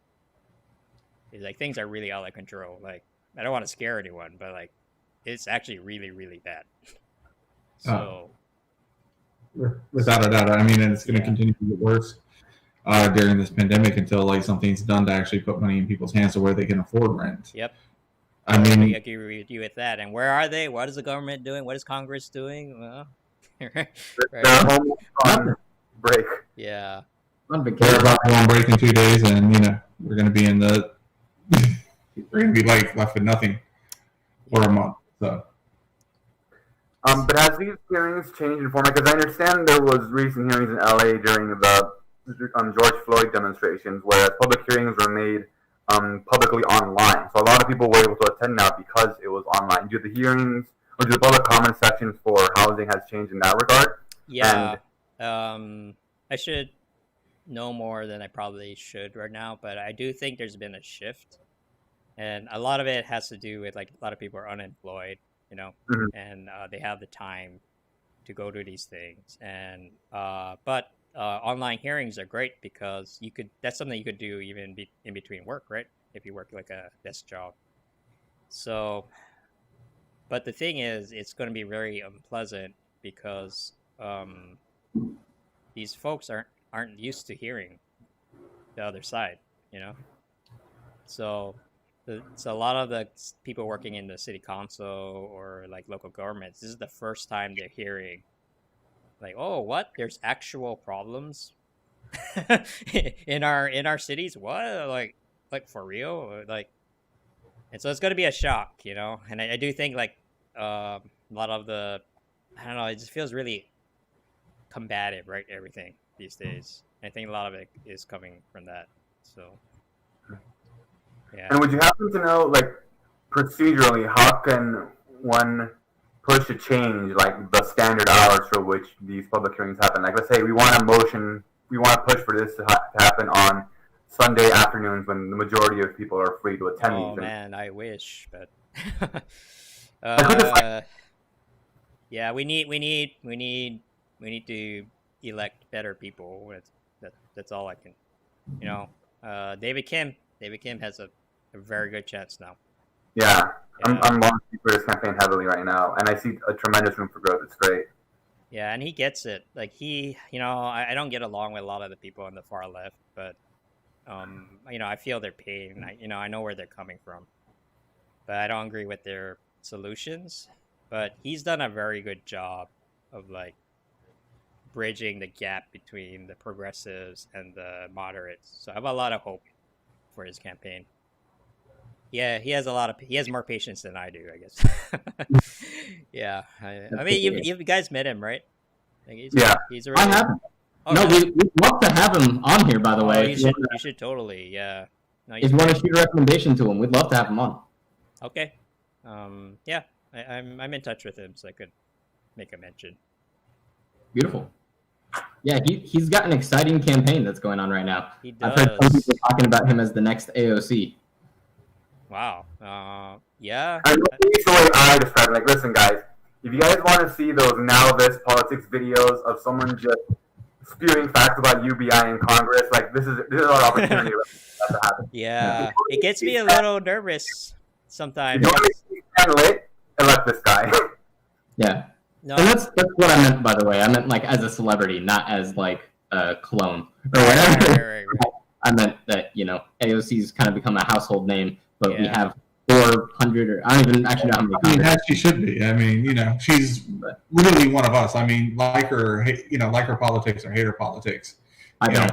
It's like things are really out of control. Like I don't want to scare anyone, but like it's actually really, really bad. So without a doubt, I mean, and it's going to continue to get worse during this pandemic until like something's done to actually put money in people's hands to where they can afford rent. Yep. I mean, I agree with you with that. And where are they? What is the government doing? What is Congress doing? Well, they're on break. Yeah. They're about to go on break in 2 days, and we're going to be we're going to be like left with nothing for a month. So. But has these hearings changed in format? Because I understand there was recent hearings in LA during the George Floyd demonstrations, where public hearings were made publicly online. So a lot of people were able to attend now because it was online. Do the hearings or do the public comment sections for housing has changed in that regard? Yeah. I should know more than I probably should right now, but I do think there's been a shift, and a lot of it has to do with like a lot of people are unemployed, and they have the time to go to these things, and but online hearings are great because that's something you could do even in between work, right? If you work like a desk job. So, but the thing is, it's going to be very unpleasant because these folks aren't used to hearing the other side, So a lot of the people working in the city council or like local governments, this is the first time they're hearing like, oh, what? There's actual problems in our cities? What? Like for real? Like, and so it's going to be a shock, And I do think like a lot of I don't know, it just feels really combative, right? Everything these days. I think a lot of it is coming from that. So, yeah. And would you happen to know, like, procedurally, how can one push a change, like the standard hours for which these public hearings happen? Like, let's say we want to push for this to happen on Sunday afternoons when the majority of people are free to attend. Oh man, I wish, but yeah, we need to elect better people. That's all I can. David Kim has a very good chance now. Yeah. I'm launching for this campaign heavily right now, and I see a tremendous room for growth. It's great. Yeah, and he gets it. Like I don't get along with a lot of the people on the far left, but I feel their pain. I know where they're coming from, but I don't agree with their solutions. But he's done a very good job of like bridging the gap between the progressives and the moderates. So I have a lot of hope for his campaign. Yeah, he has more patience than I do, I guess. Yeah, I mean, you guys met him, right? Like he's already. I haven't. Oh, no, we'd love to have him on here. By the way, you should totally. Yeah. No, if you want to shoot a recommendation to him, we'd love to have him on. Okay. Yeah, I'm in touch with him, so I could make a mention. Beautiful. Yeah, he's got an exciting campaign that's going on right now. He does. I've heard some people talking about him as the next AOC. Wow. Yeah. I know the way I describe it. Like, listen, guys, if you guys want to see those Now This Politics videos of someone just spewing facts about UBI in Congress, like this is our opportunity to happen. Yeah, it gets me a little nervous sometimes. If you want to see lit, elect this guy. Yeah. No, And that's what I meant, by the way. I meant like as a celebrity, not as like a clone or right, whatever. right. I meant that, you know, AOC's kind of become a household name, but we Yeah. have 400 or I don't even actually know how many. I mean, as she should be. I mean, you know, she's literally one of us. I mean, like her politics or hate her politics. I You know,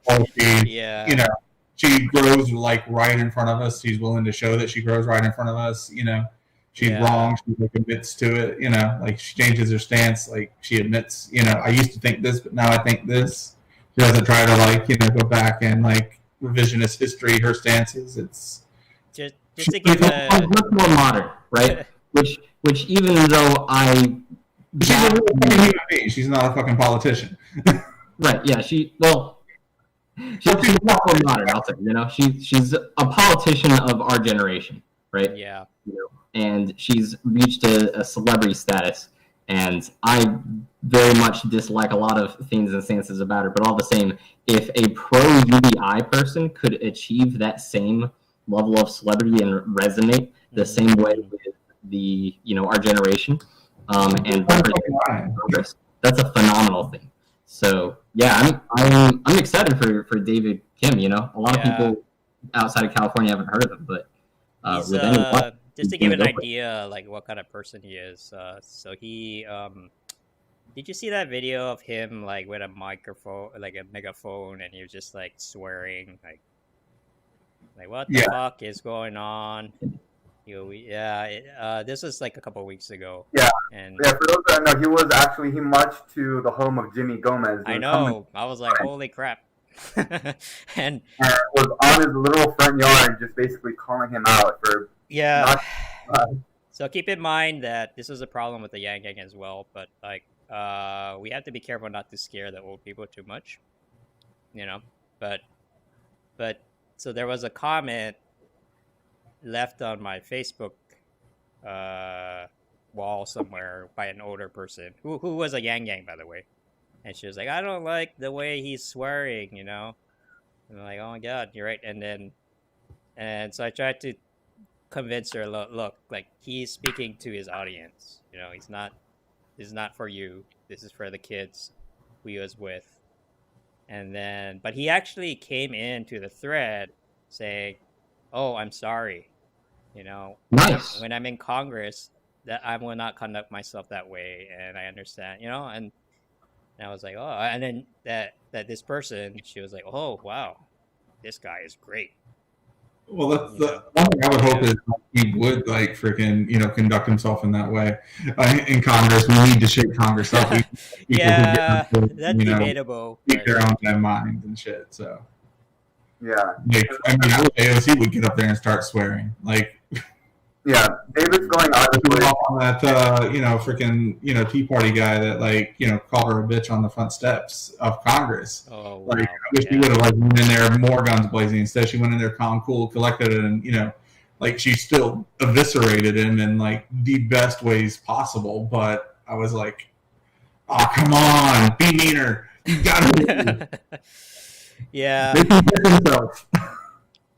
don't. Yeah. you know, she grows like right in front of us. She's willing to show that she grows right in front of us. You know, she's Yeah. wrong. She like admits to it. You know, like she changes her stance. Like she admits, you know, I used to think this, but now I think this. She doesn't try to like, you know, go back and like revisionist history her stances. It's just to give much more modern, right? which even though I she's a real fucking human being. She's not a fucking politician. right, yeah, she's much more modern. I'll say, you know, she's a politician of our generation, right? Yeah. You know, and she's reached a celebrity status, and I very much dislike a lot of things and stances about her. But all the same, if a pro UBI person could achieve that same level of celebrity and resonate the same way with the, you know, our generation, and Congress, that's a phenomenal thing. So yeah, I'm excited for David Kim. You know, a lot of people outside of California haven't heard of him, but with anyone, just to give an idea, like what kind of person he is. So he, did you see that video of him like with a microphone, like a megaphone, and he was just like swearing, like what the fuck is going on? This was like a couple weeks ago. Yeah, and for those that know, he marched to the home of Jimmy Gomez. I know. I was like, holy crap. and was on his little front yard, just basically calling him out for So keep in mind that this is a problem with the Yang Gang as well, but like we have to be careful not to scare the old people too much, you know. But so there was a comment left on my Facebook wall somewhere by an older person who was a Yang Gang, by the way, and she was like, I don't like the way he's swearing, you know. And I'm like, oh my god, you're right. And so I tried to convince her, look, like he's speaking to his audience, you know. This is not for you, this is for the kids who he was with. And then but he actually came into the thread saying, oh, I'm sorry, you know. Nice. When I'm in Congress, that I will not conduct myself that way, and I understand, you know. And I was like, oh, and then that this person, she was like, oh wow, this guy is great. Well, that's the one thing I would hope is he would like freaking, you know, conduct himself in that way in Congress. We need to shake Congress up. That's debatable. Speak their own damn minds and shit. So yeah, like, I mean, I wish AOC would get up there and start swearing. Like, yeah, David's going on that, you know, freaking, you know, Tea Party guy that like, you know, called her a bitch on the front steps of Congress. Oh, like, wow. I wish she would have like went in there more guns blazing. Instead, she went in there calm, cool, collected it, and you know, like she still eviscerated him in like the best ways possible. But I was like, oh, come on, be meaner. You gotta be. Yeah.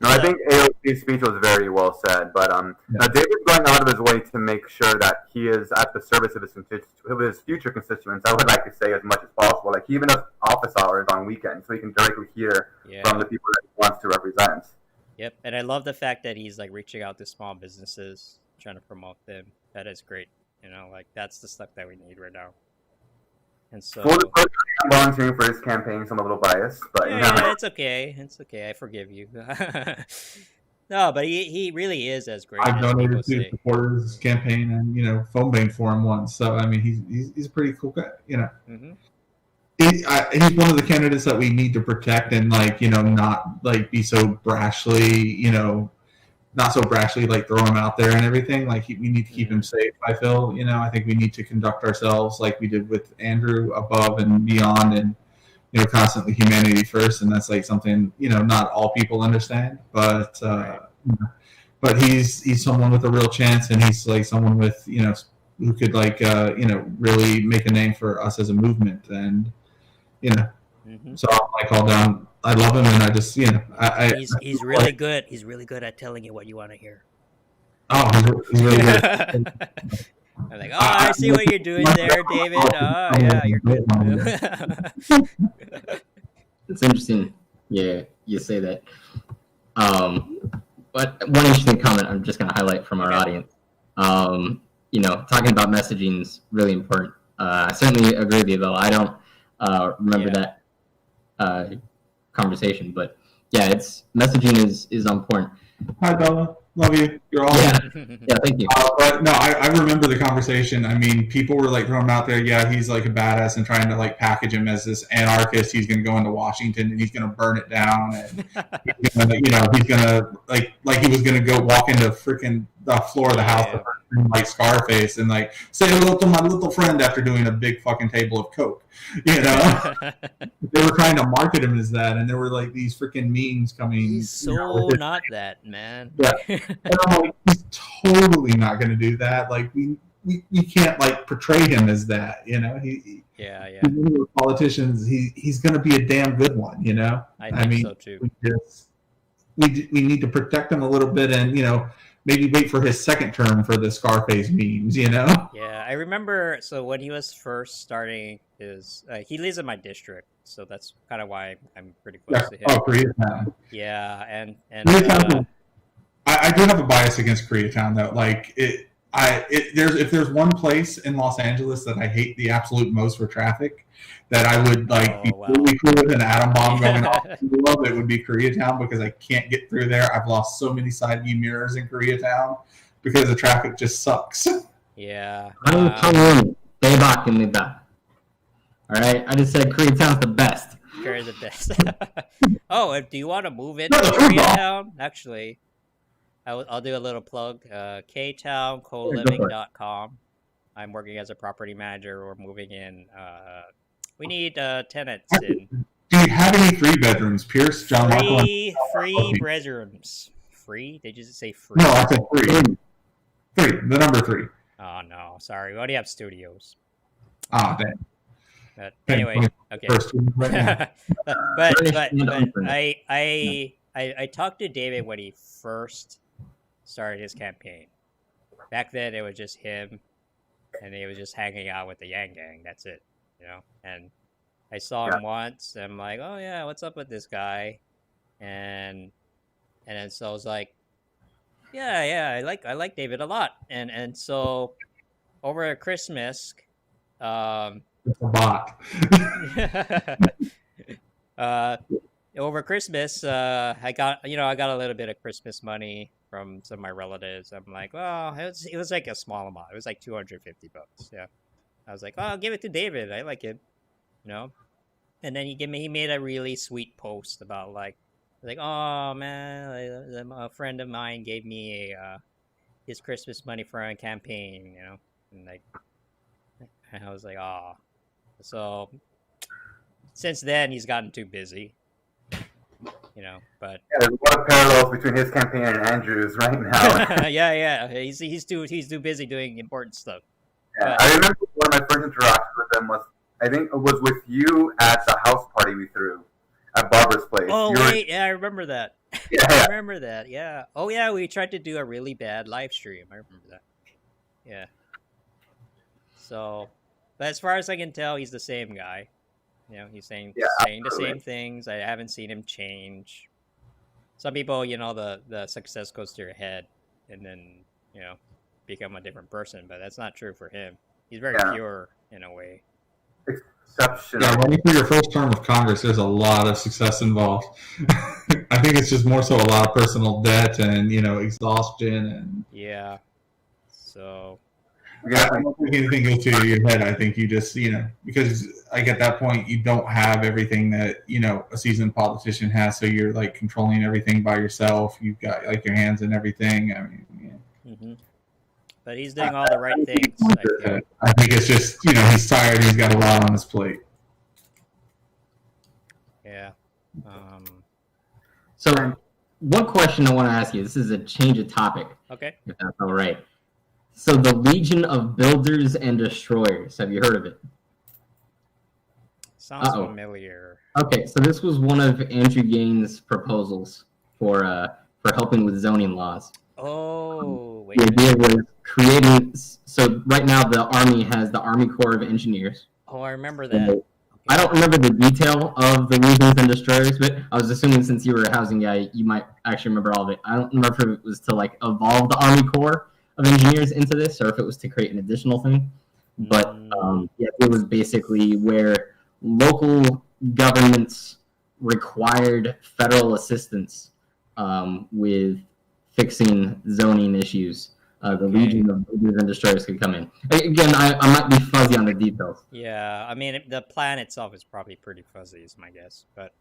No, I think AOC's speech was very well said, but now David's going out of his way to make sure that he is at the service of his future constituents. I would like to say as much as possible. Like he even has office hours on weekends, so he can directly hear from the people that he wants to represent. Yep, and I love the fact that he's like reaching out to small businesses, trying to promote them. That is great. You know, like that's the stuff that we need right now. And so, I'm volunteering for his campaign, so I'm a little biased, but yeah, it's okay. It's okay. I forgive you. No, but he really is as great. I've donated to support his campaign and, you know, phone bank for him once. So I mean, he's a pretty cool guy. You know, he's one of the candidates that we need to protect and like, you know, not like be so brashly, you know, not so brashly like throw him out there and everything. Like we need to keep him safe. I feel, you know, I think we need to conduct ourselves like we did with Andrew, above and beyond, and you know, constantly humanity first. And that's like something, you know, not all people understand, but but he's someone with a real chance, and he's like someone with, you know, who could like you know, really make a name for us as a movement. And you know, so I'm like all down. I love him, and I just, you know, he's really good. He's really good at telling you what you want to hear. Oh, he's really good. I'm like, oh, I see what you're doing there, David. Oh, yeah, you're good. It's interesting. Yeah, you say that. But one interesting comment I'm just going to highlight from our audience. Talking about messaging is really important. I certainly agree with you, though. I don't remember that conversation, but yeah, it's messaging is on point. Hi, Bella. Love you. You're all Yeah, thank you. But no, I remember the conversation. I mean, people were like throwing him out there. Yeah, he's like a badass and trying to like package him as this anarchist. He's going to go into Washington and he's going to burn it down. And he's going to like he was going to go walk into freaking the floor of the house like Scarface and like say hello to my little friend after doing a big fucking table of coke. They were trying to market him as that, and there were like these freaking memes coming. He's so not that, man. Yeah, and I'm like, he's totally not going to do that. Like we can't like portray him as that. He's one of those politicians. He's going to be a damn good one. I mean, so too. We need to protect him a little bit, and maybe wait for his second term for the Scarface memes. Yeah, I remember. So when he was first starting his, he lives in my district, so that's kind of why I'm pretty close to him. Oh, Koreatown. Yeah, and Koreatown. I do have a bias against Koreatown, though. Like if there's one place in Los Angeles that I hate the absolute most for traffic, that I would be really cool with an atom bomb going off in the world, it would be Koreatown, because I can't get through there. I've lost so many side view mirrors in Koreatown because the traffic just sucks. Yeah. Stay back in the back. All right, I just said Koreatown's the best. Korea's the best. Oh, do you want to move into Koreatown? Actually, I'll do a little plug. ktowncoliving.com. I'm working as a property manager. We're moving in. We need tenants in. Do you have any 3 bedrooms, Pierce? John Free bedrooms. Free? Did you just say free? No, I said 3. 3. The number 3. Oh no, sorry. We already have studios. Oh, damn. But anyway, okay. but I talked to David when he first started his campaign. Back then, it was just him, and he was just hanging out with the Yang Gang. That's it, And I saw him once. And I'm like, oh yeah, what's up with this guy? And then so I was like, yeah, I like David a lot. And so over Christmas, it's a bot. Over Christmas, I got a little bit of Christmas money from some of my relatives. I'm like, well, it was like a small amount. It was like $250. Yeah, I was like, oh, I'll give it to David. I like him, And then he made a really sweet post about like, oh man, a friend of mine gave me his Christmas money for a campaign, and I was like, oh. So since then, he's gotten too busy, But there's a lot of parallels between his campaign and Andrew's right now. yeah. He's too busy doing important stuff. Yeah, I remember one of my first interactions with them I think it was with you at the house party we threw at Barbara's place. Oh wait, yeah, I remember that. Yeah, I remember that. Yeah. Oh yeah, we tried to do a really bad live stream. I remember that. Yeah. So, but as far as I can tell, he's the same guy. He's saying the same things. I haven't seen him change. Some people, the success goes to your head, and then become a different person. But that's not true for him. He's very pure in a way. Exceptional. Yeah, running for your first term of Congress, there's a lot of success involved. I think it's just more so a lot of personal debt and exhaustion and So. I don't think anything goes to your head. I think you just, because like at that point you don't have everything that, a seasoned politician has. So you're like controlling everything by yourself. You've got like your hands in everything. I mean, Mm-hmm. But he's doing all the right things. I think it's just, he's tired. He's got a lot on his plate. Yeah. So one question I want to ask you, this is a change of topic. Okay. If that's all right. So the Legion of Builders and Destroyers, have you heard of it? Sounds familiar. Okay, so this was one of Andrew Gaines' proposals for helping with zoning laws. Oh, wait The a idea minute. was creating. So right now, the Army has the Army Corps of Engineers. Oh, I remember And that. I don't remember the detail of the reasons and destroyers, but I was assuming since you were a housing guy, you might actually remember all of it. I don't remember if it was to like evolve the Army Corps of Engineers into this, or if it was to create an additional thing. But yeah, it was basically where local governments required federal assistance with fixing zoning issues. The Legion of Builders and Destroyers could come in. Again, I might be fuzzy on the details. Yeah, I mean, the plan itself is probably pretty fuzzy, is my guess. But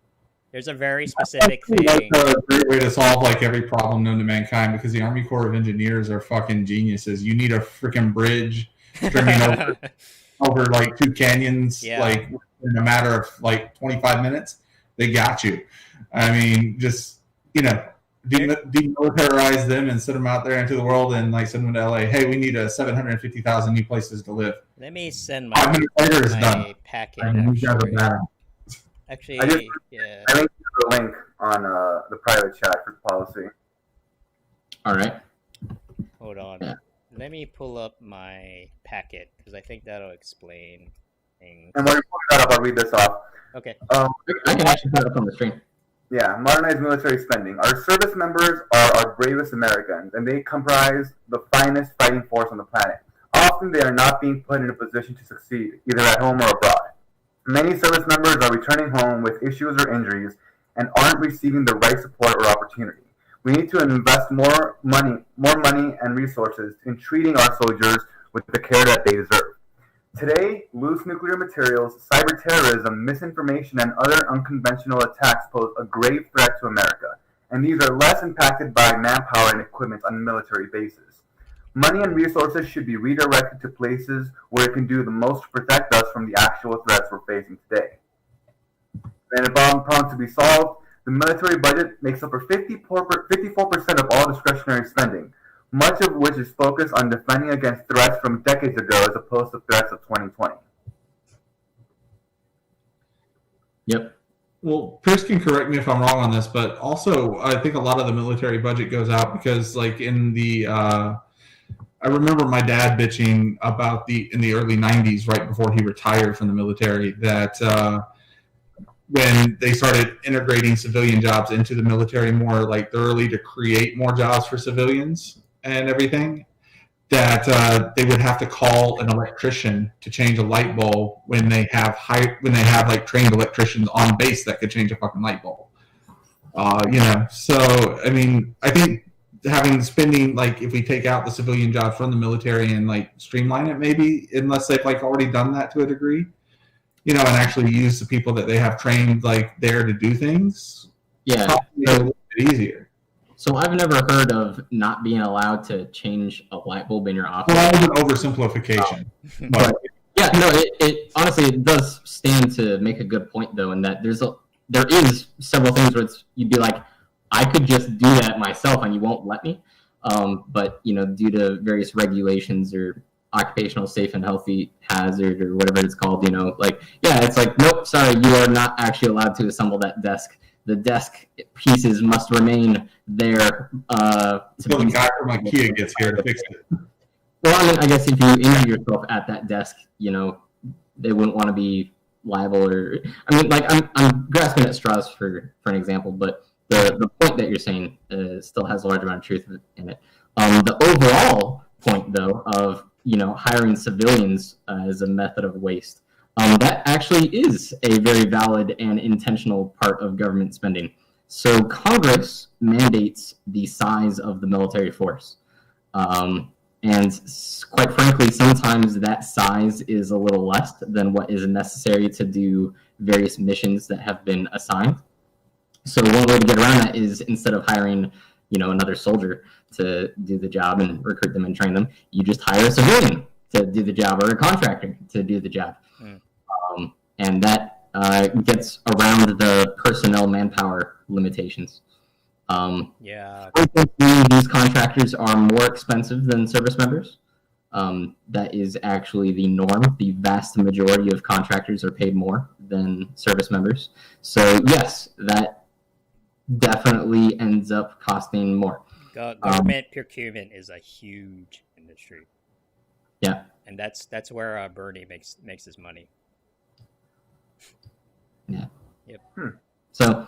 there's a very specific thing. That's a great way to solve like every problem known to mankind, because the Army Corps of Engineers are fucking geniuses. You need a freaking bridge streaming over like 2 canyons, like in a matter of like 25 minutes. They got you. I mean, just demilitarize them and send them out there into the world and like send them to LA. Hey, we need 750,000 new places to live. Let me send 5 minutes later is my done. packet. I mean, you guys are bad. Actually, I linked yeah. the link on the private chat for policy. All right. Hold on. Yeah. Let me pull up my packet because I think that'll explain things. And while you're pulling that up, I'll read this off. Okay. I can actually put it up on the screen. Yeah, modernized military spending. Our service members are our bravest Americans, and they comprise the finest fighting force on the planet. Often they are not being put in a position to succeed, either at home or abroad. Many service members are returning home with issues or injuries and aren't receiving the right support or opportunity. We need to invest more money and resources in treating our soldiers with the care that they deserve. Today, loose nuclear materials, cyber terrorism, misinformation, and other unconventional attacks pose a grave threat to America, and these are less impacted by manpower and equipment on military bases. Money and resources should be redirected to places where it can do the most to protect us from the actual threats we're facing today. And a problem to be solved, the military budget makes up for 54% of all discretionary spending, much of which is focused on defending against threats from decades ago as opposed to threats of 2020. Yep. Well, Chris can correct me if I'm wrong on this, but also I think a lot of the military budget goes out because, like, in the I remember my dad bitching about in the early 90s, right before he retired from the military, that when they started integrating civilian jobs into the military more like thoroughly to create more jobs for civilians and everything, that they would have to call an electrician to change a light bulb when they have like trained electricians on base that could change a fucking light bulb. So I mean, I think having spending, like, if we take out the civilian jobs from the military and like streamline it, maybe, unless they've like already done that to a degree, and actually use the people that they have trained like there to do things. Yeah, a little bit easier. So I've never heard of not being allowed to change a light bulb in your office. Well, that was an oversimplification. But yeah, no, it honestly, it does stand to make a good point though, in that there is several things where you'd be like, I could just do that myself and you won't let me. But due to various regulations or occupational safe and healthy hazard or whatever it's called, it's like, nope, sorry, you are not actually allowed to assemble that desk. The desk pieces must remain there. Until the guy from IKEA gets here to fix it. Well, I mean, I guess if you injure yourself at that desk, they wouldn't want to be liable. Or, I mean, like, I'm grasping at straws for an example, but the point that you're saying still has a large amount of truth in it. The overall point, though, of hiring civilians as a method of waste, that actually is a very valid and intentional part of government spending. So Congress mandates the size of the military force. And quite frankly, sometimes that size is a little less than what is necessary to do various missions that have been assigned. So one way to get around that is, instead of hiring, another soldier to do the job and recruit them and train them, you just hire a civilian to do the job, or a contractor to do the job. And that gets around the personnel manpower limitations. These contractors are more expensive than service members. That is actually the norm. The vast majority of contractors are paid more than service members. So yes, that definitely ends up costing more. Government procurement is a huge industry. Yeah. And that's where Bernie makes his money. Yeah. Yep. So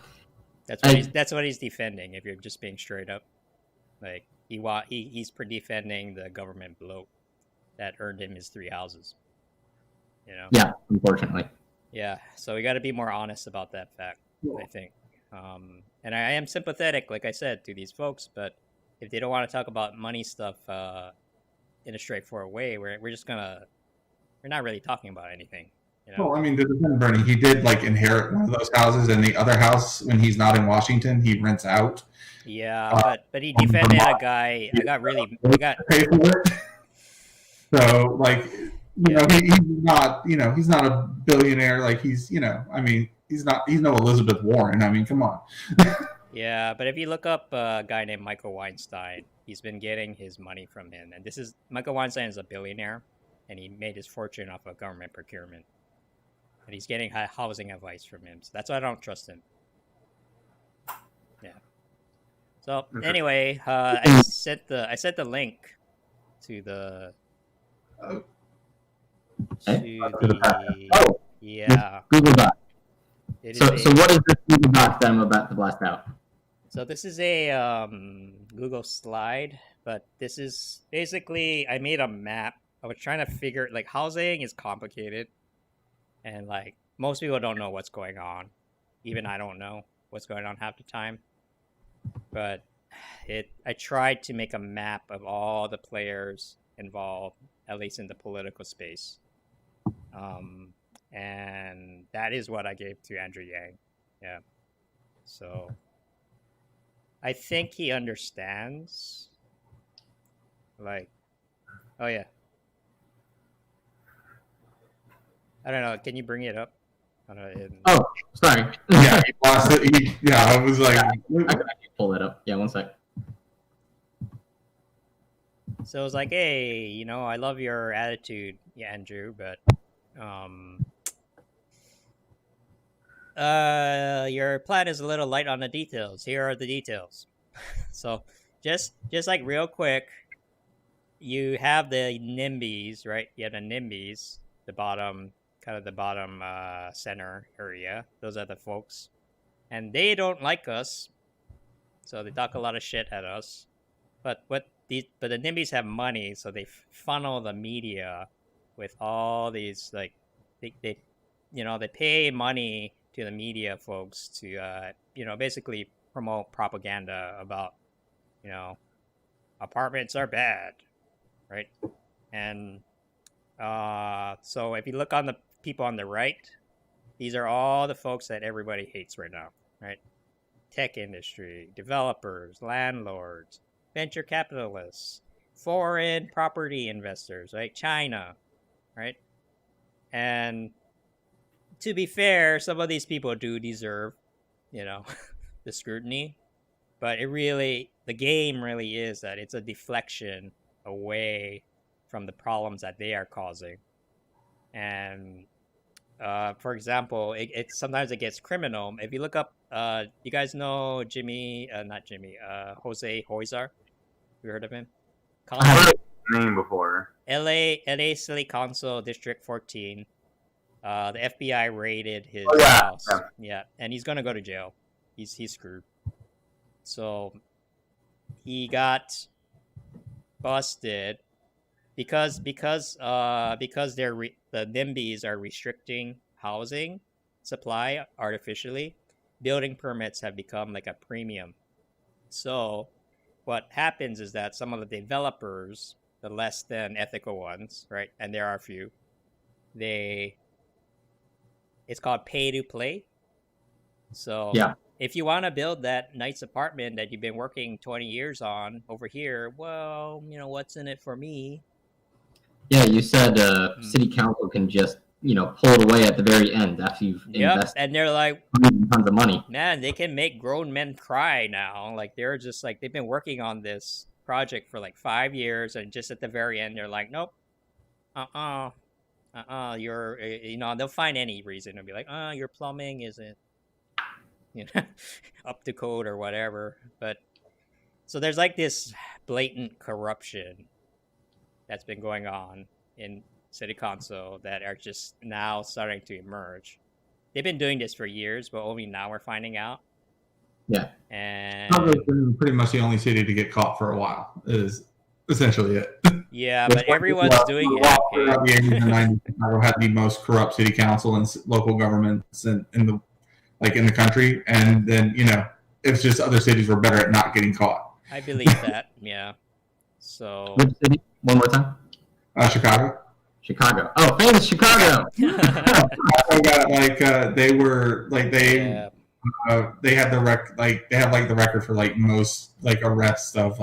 that's what he's defending. If you're just being straight up, like he's defending the government bloat that earned him his 3 houses. You know. Yeah. Unfortunately. Yeah. So we got to be more honest about that fact. I think. And I am sympathetic, like I said, to these folks, but if they don't want to talk about money stuff in a straightforward way, we're not really talking about anything. You know? Well, I mean, to defend Bernie, he did like inherit one of those houses, and the other house, when he's not in Washington, he rents out. Yeah, but he defended a guy. I got pay for it. So, like, he's not a billionaire. Like, he's no Elizabeth Warren. I mean, come on. Yeah, but if you look up a guy named Michael Weinstein, he's been getting his money from him, and Michael Weinstein is a billionaire, and he made his fortune off of government procurement, and he's getting housing advice from him. So that's why I don't trust him. Yeah. So anyway, I sent the link to the yeah Google Doc. So what is this Google Doc that I'm about to blast out? So this is a Google slide, but this is basically I made a map. I was trying to figure like housing is complicated, and like most people don't know what's going on. Even I don't know what's going on half the time. But I tried to make a map of all the players involved, at least in the political space. And that is what I gave to Andrew Yang. Yeah. So I think he understands. Like, oh yeah. I don't know. Can you bring it up? Oh, sorry. Yeah, he lost it. I was like, I can pull it up. Yeah, one sec. So it was like, hey, I love your attitude, Andrew, but your plan is a little light on the details. Here are the details. So just like real quick, you have the NIMBYs, right? You have the NIMBYs, the bottom center area. Those are the folks, and they don't like us, so they talk a lot of shit at us. But the NIMBYs have money, so they funnel the media with all these like they pay money to the media folks to basically promote propaganda about apartments are bad, right? And so if you look on the people on the right, these are all the folks that everybody hates right now, right? Tech industry, developers, landlords, venture capitalists, foreign property investors, right? China, right? And to be fair, some of these people do deserve, the scrutiny, but the game really is that it's a deflection away from the problems that they are causing. And for example, sometimes it gets criminal. If you look up, you guys know Jose Huizar? You heard of him? I heard his name before. LA City Council District 14. The FBI raided his house. Yeah, and he's gonna go to jail. He's screwed. So he got busted because the NIMBYs are restricting housing supply artificially. Building permits have become like a premium. So what happens is that some of the developers, the less than ethical ones, right, and there are a few, it's called pay to play. So if you want to build that nice apartment that you've been working 20 years on over here, well, what's in it for me? Yeah, you said city council can just pull it away at the very end after you've invested. And they're like tons of money. Man, they can make grown men cry now. Like they're just like they've been working on this project for like 5 years, and just at the very end, they're like, nope, you're they'll find any reason to be like, your plumbing isn't up to code or whatever. But So there's like this blatant corruption that's been going on in city council that are just now starting to emerge. They've been doing this for years, but only now we're finding out. Yeah. And Chicago's been pretty much the only city to get caught for a while. Is essentially it. yeah, but everyone's doing it. Throughout the 80s and 90s, Chicago had the most corrupt city council and local governments in the country, and then it's just other cities were better at not getting caught. I believe that. Yeah. So. Which city? One more time. Chicago. Chicago. Oh, famous Chicago. They were Yeah. they had the the record for most arrests of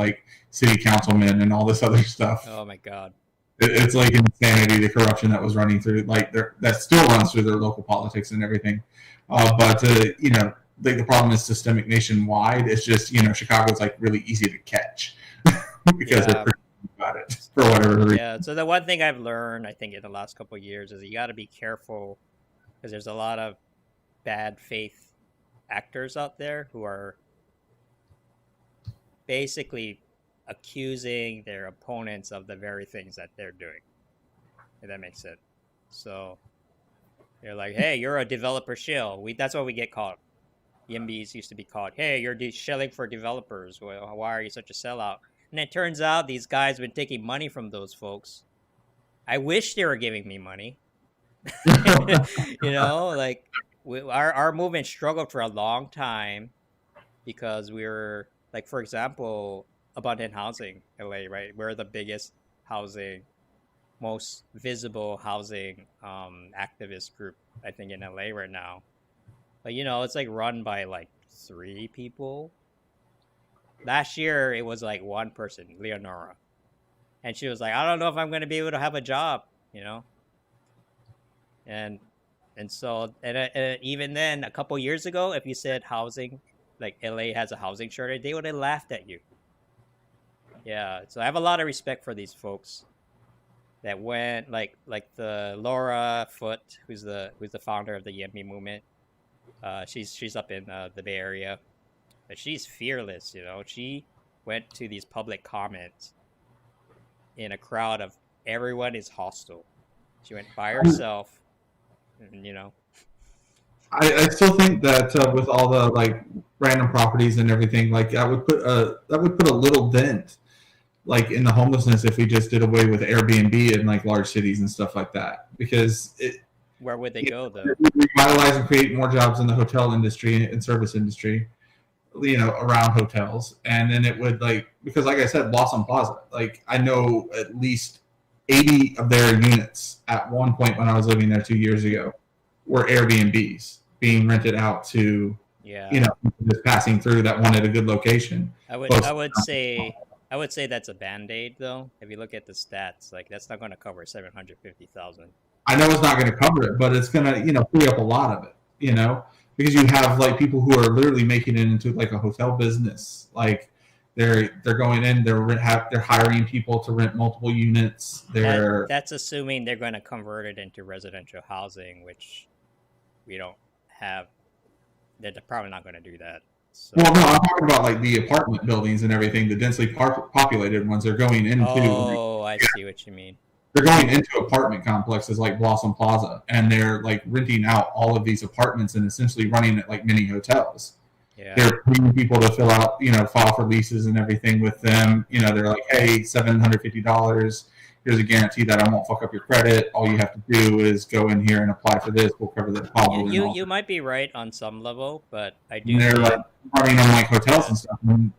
city councilmen and all this other stuff. Oh my god. It's insanity, the corruption that was running through that still runs through their local politics and everything. But the problem is systemic nationwide. It's just Chicago's really easy to catch because they're pretty about it for whatever reason. Yeah. So the one thing I've learned, I think, in the last couple of years is you got to be careful because there's a lot of bad faith actors out there who are basically accusing their opponents of the very things that they're doing. If that makes sense. So they're like, "Hey, you're a developer shill." That's what we get called. YIMBYs used to be called, "Hey, you're shilling for developers. Well, why are you such a sellout?" And it turns out these guys have been taking money from those folks. I wish they were giving me money. Our movement struggled for a long time because we were for example, Abundant Housing, LA, right? We're the biggest housing, most visible housing activist group, I think, in LA right now. But it's run by 3 people. Last year it was one person, Leonora, and she was like, "I don't know if I'm going to be able to have a job," and so even then, a couple years ago, if you said housing, LA has a housing shortage, they would have laughed at you. Yeah, so I have a lot of respect for these folks that went like the Laura Foote, who's the founder of the YIMBY movement. She's up in the Bay Area, but she's fearless. She went to these public comments in a crowd of everyone is hostile. She went by herself, and I still think that with all the random properties and everything, that would put a little dent in the homelessness if we just did away with Airbnb in large cities and stuff like that, because where would they go though? Revitalize and create more jobs in the hotel industry and service industry, around hotels, and then it would because I said, Blossom Plaza, I know at least 80 of their units at one point when I was living there 2 years ago were Airbnbs being rented out to people just passing through that wanted a good location. I would say that's a band-aid though. If you look at the stats, that's not going to cover 750,000. I know it's not going to cover it, but it's going to free up a lot of it, because you have people who are literally making it into a hotel business. They're going in, they're hiring people to rent multiple units. That's assuming they're going to convert it into residential housing, which we don't have. They're probably not going to do that. So. Well, no, I'm talking about the apartment buildings and everything, the densely populated ones. They're going into. Oh, I see what you mean. They're going into apartment complexes like Blossom Plaza, and they're renting out all of these apartments and essentially running it like mini hotels. Yeah. They're paying people to fill out, file for leases and everything with them. They're like, "Hey, $750. Here's a guarantee that I won't fuck up your credit. All you have to do is go in here and apply for this. We'll cover the deposit." You might be right on some level, but I do. And they're running on hotels and stuff. And,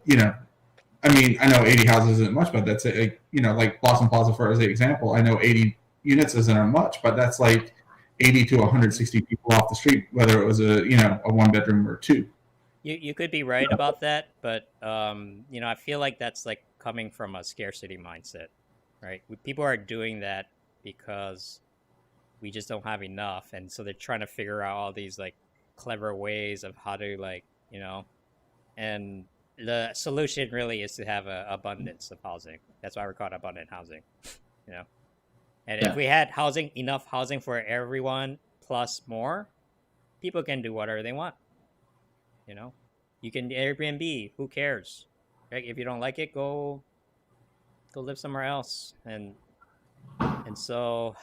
I know 80 houses isn't much, but that's Blossom Plaza for as an example. I know 80 units isn't much, but that's 80 to 160 people off the street, whether it was a 1-bedroom or 2. You could be right about that, but I feel like that's coming from a scarcity mindset, right? People are doing that because we just don't have enough, and so they're trying to figure out all these clever ways of how to and the solution really is to have an abundance of housing. That's why we're called abundant housing, And if we had enough housing for everyone plus more, people can do whatever they want. You can Airbnb. Who cares? Right? If you don't like it, go live somewhere else. And so,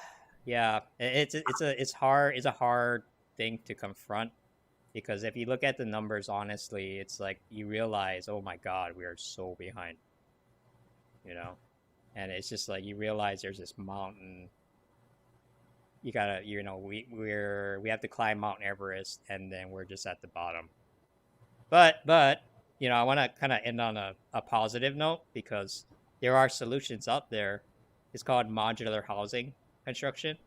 yeah, it's a hard thing to confront, because if you look at the numbers honestly, it's like you realize, oh my god, we are so behind, you know. And it's just like you realize there's this mountain. You gotta, we have to climb Mount Everest, and then we're just at the bottom. But I want to kind of end on a positive note, because there are solutions out there. It's called modular housing construction,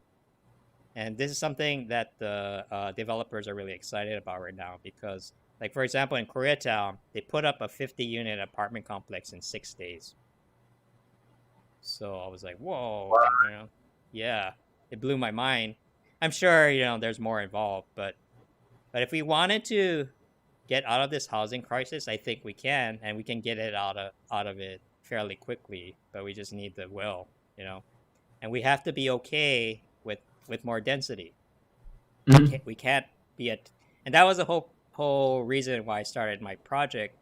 and this is something that the developers are really excited about right now, because, like, for example, in Koreatown, they put up a 50-unit apartment complex in 6 days. So I was like, whoa, yeah, it blew my mind. I'm sure there's more involved, but if we wanted to get out of this housing crisis, I think we can, and we can get it out of it fairly quickly. But we just need the will, and we have to be okay with more density. We can't be at, and that was the whole reason why I started my project,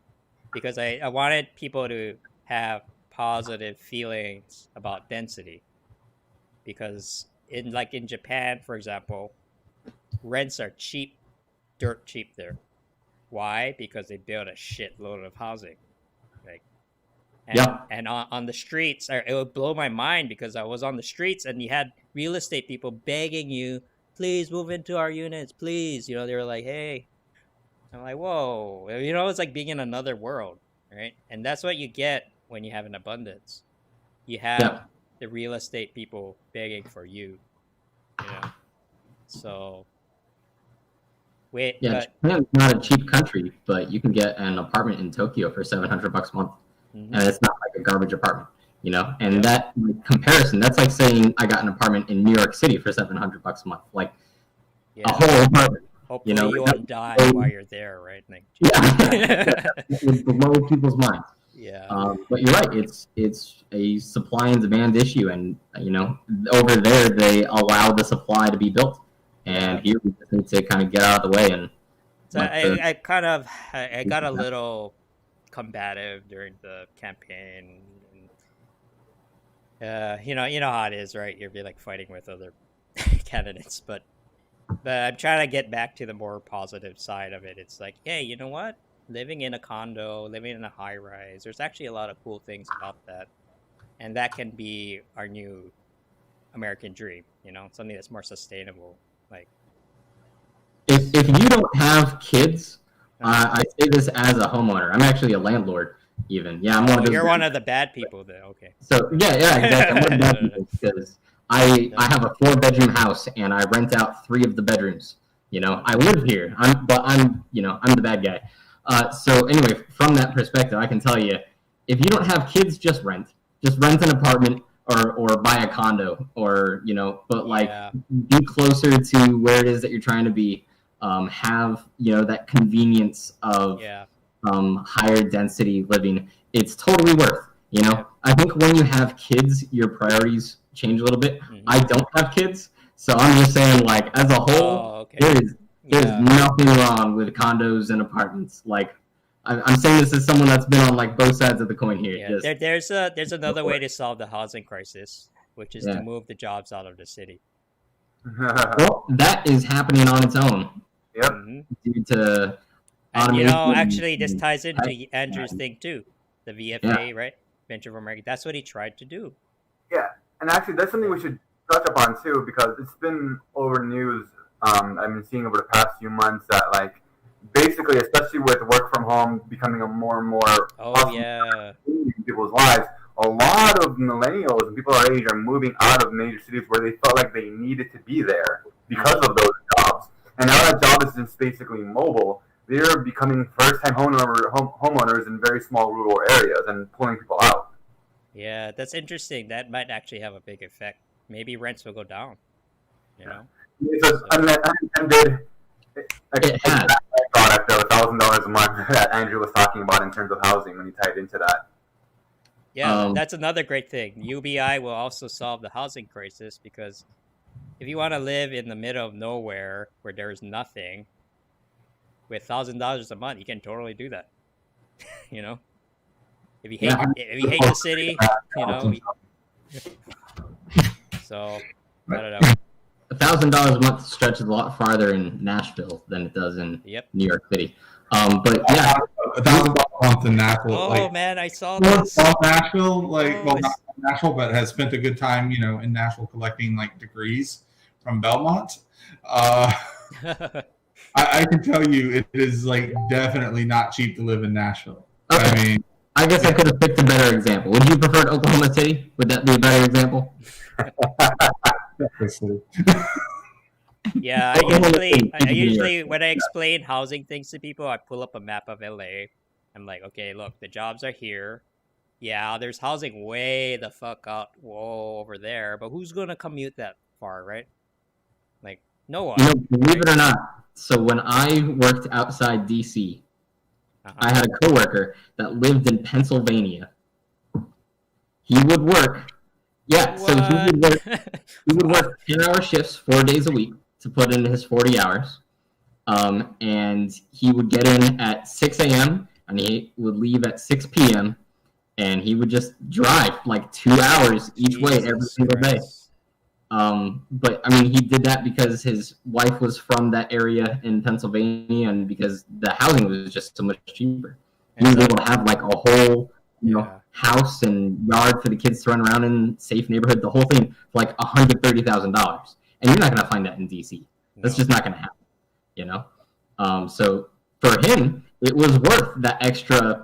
because I wanted people to have positive feelings about density, because in Japan, for example, rents are cheap, dirt cheap there. Why? Because they built a shitload of housing, like, and on the streets, it would blow my mind, because I was on the streets and you had real estate people begging you, please move into our units, please. They were like, hey, I'm like, whoa, it's like being in another world, right? And that's what you get when you have an abundance. You have the real estate people begging for you, So, Japan's not a cheap country, but you can get an apartment in Tokyo for $700 a month, and it's not like a garbage apartment, And that comparison, that's like saying I got an apartment in New York City for $700 a month, like a whole apartment. Hopefully you won't die while you're there, right? Like, it would blow people's minds. Yeah. But you're right. It's a supply and demand issue, and over there they allow the supply to be built, and here we just need to kind of get out of the way. And so I got a little combative during the campaign. And, you know how it is, right? You'll be like fighting with other candidates, but I'm trying to get back to the more positive side of it. It's like, hey, you know what? Living in a condo, living in a high rise, there's actually a lot of cool things about that. And that can be our new American dream, something that's more sustainable. Like, if you don't have kids, I say this as a homeowner. I'm actually a landlord, even. Yeah, I'm one of those. You're one of the bad people, then. Okay. So yeah, exactly. I'm one of the bad people, because I have a 4-bedroom house and I rent out 3 of the bedrooms. I live here. I'm the bad guy. So anyway, from that perspective, I can tell you, if you don't have kids, just rent an apartment or buy a condo, or but be closer to where it is that you're trying to be. Have that convenience of higher density living. It's totally worth. I think when you have kids, your priorities change a little bit. I don't have kids, so I'm just saying, like, as a whole, there's nothing wrong with condos and apartments. Like, I'm saying this as someone that's been on like both sides of the coin here. Yeah. There's another way to solve the housing crisis, which is to move the jobs out of the city. Well, that is happening on its own. Yep. Due to and actually, this ties into Andrew's thing too, the VFA, right? Venture for America. That's what he tried to do. Yeah, and actually, that's something we should touch upon too, because it's been over news. I've been seeing over the past few months that, like, basically, especially with work from home becoming a more and more in people's lives, a lot of millennials and people our age are moving out of major cities where they felt like they needed to be there because of those jobs. And now that job is just basically mobile, they're becoming first-time homeowners in very small rural areas and pulling people out. Yeah, that's interesting. That might actually have a big effect. Maybe rents will go down. It's an unintended product of $1,000 a month that Andrew was talking about in terms of housing when he tied into that. Yeah, that's another great thing. UBI will also solve the housing crisis, because if you want to live in the middle of nowhere where there's nothing, with $1,000 a month, you can totally do that. if you hate Yeah. if you hate the city, you know. So I don't know. $1,000 a month stretches a lot farther in Nashville than it does in Yep. New York City. But yeah, $1,000 a month in Nashville. Oh like, man, I saw well, this. Nashville, like, Oh, well, not it's- from Nashville, but has spent a good time, in Nashville collecting like degrees from Belmont. I can tell you, it is like definitely not cheap to live in Nashville. Okay. I mean, I guess I could have picked a better example. Would you prefer Oklahoma City? Would that be a better example? Yeah, I usually when I explain housing things to people, I pull up a map of LA. I'm like, okay, look, the jobs are here. Yeah, there's housing way the fuck out, whoa, over there. But who's gonna commute that far, right? Like, no one. Believe it or not, so when I worked outside DC, I had a coworker that lived in Pennsylvania. He would work. Yeah, so he would work 10-hour shifts 4 days a week to put in his 40 hours. And he would get in at 6 a.m. and he would leave at 6 p.m. and he would just drive like 2 hours each way every single day. But I mean, he did that because his wife was from that area in Pennsylvania, and because the housing was just so much cheaper. He was able to have like a whole, house and yard for the kids to run around in, safe neighborhood, the whole thing for like $130,000. And you're not going to find that in DC. That's just not going to happen. So for him, it was worth that extra,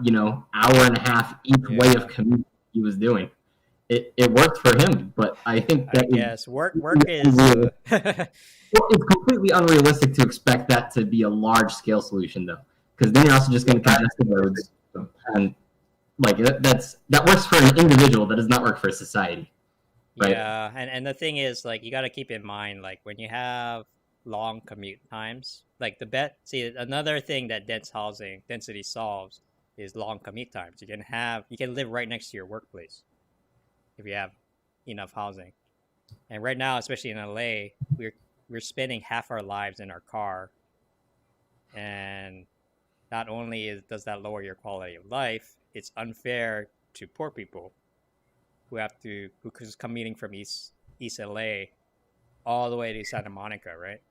hour and a half each way of commute he was doing. It worked for him, but I think that work is it's completely unrealistic to expect that to be a large scale solution, though, because then you're also just going to congest the roads, and like that works for an individual, that does not work for a society. Right? Yeah, and the thing is, like, you got to keep in mind, like, when you have long commute times, like another thing that dense housing density solves is long commute times. You can live right next to your workplace if you have enough housing. And right now, especially in LA, we're spending half our lives in our car, and not only does that lower your quality of life, it's unfair to poor people who's commuting from East LA all the way to Santa Monica, right?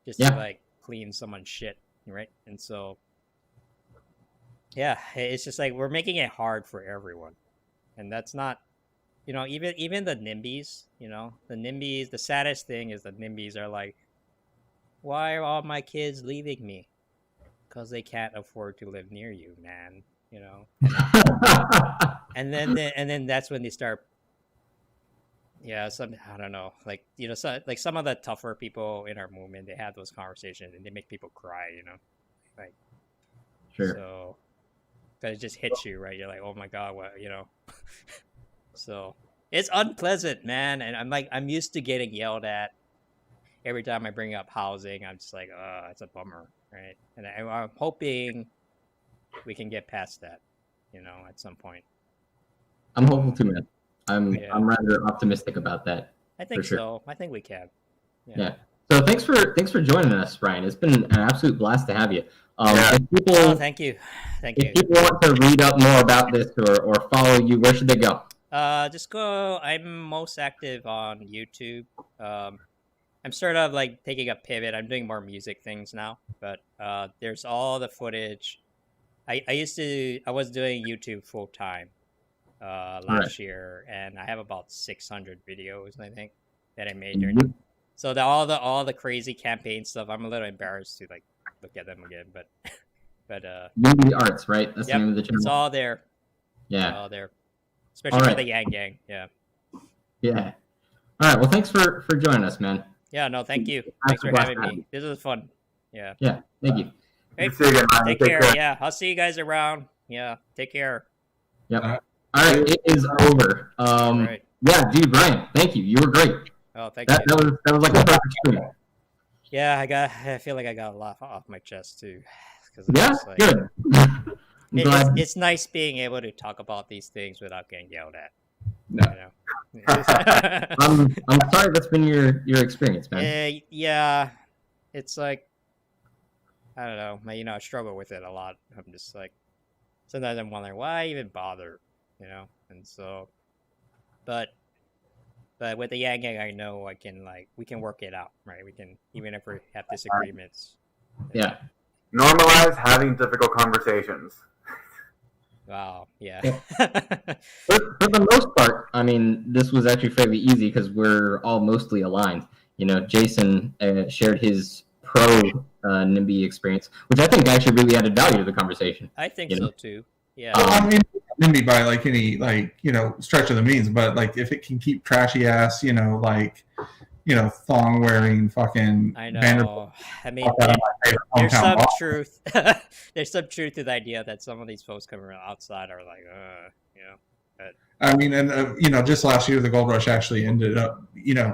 Just to like clean someone's shit, right? And so, yeah, it's just like we're making it hard for everyone, and that's not, even the NIMBYs, the saddest thing is the NIMBYs are like, why are all my kids leaving me? Because they can't afford to live near you, man. And then that's when they start. Yeah, I don't know, like some of the tougher people in our movement, they have those conversations and they make people cry, like. Sure. So, because it just hits you, right? You're like, oh my god, what, So it's unpleasant, man, and I'm used to getting yelled at every time I bring up housing. I'm just like, it's a bummer, right? And I'm hoping we can get past that, at some point. I'm hopeful too, man. I'm rather optimistic about that. I think so. I think we can. Yeah. So thanks for joining us, Brian. It's been an absolute blast to have you. Thank you. If people want to read up more about this or follow you, where should they go? Just go. I'm most active on YouTube. I'm sort of like taking a pivot. I'm doing more music things now, but there's all the footage. I was doing YouTube full time last year, and I have about 600 videos, I think, that I made during. So all the crazy campaign stuff, I'm a little embarrassed to like look at them again, but YIMBY Arts, right? That's the name of the channel. It's all there. Yeah, it's all there, especially for the Yang Gang. Yeah. Yeah. All right. Well, thanks for joining us, man. Yeah. No, thank you. Thanks for having me. This was fun. Yeah. Yeah. Thank you. Hey, take care. Yeah, I'll see you guys around. Yeah. Take care. Yep. All right. It is over. Right. Yeah, dude, Brian. Thank you. You were great. Oh, thank you. That was like a perfect stream. Yeah, I feel like I got a lot off my chest too. Yeah, like, good. It's nice being able to talk about these things without getting yelled at. No. I'm sorry that's been your experience, man. Yeah, it's like, I don't know, I struggle with it a lot. I'm just like, sometimes I'm wondering why even bother, And so, but with the Yang Yang, I know we can work it out, right? We can, even if we have disagreements. Yeah. Normalize having difficult conversations. Wow. Yeah. For the most part, I mean, this was actually fairly easy because we're all mostly aligned. Jason shared his pro NIMBY experience, which I think actually really added value to the conversation. I think so too. Yeah. I mean, NIMBY by like any stretch of the means, but like if it can keep trashy ass, thong wearing fucking. I know. I mean, there's some truth. There's some truth to the idea that some of these folks coming around outside are like, But... I mean, and just last year the Gold Rush actually ended up.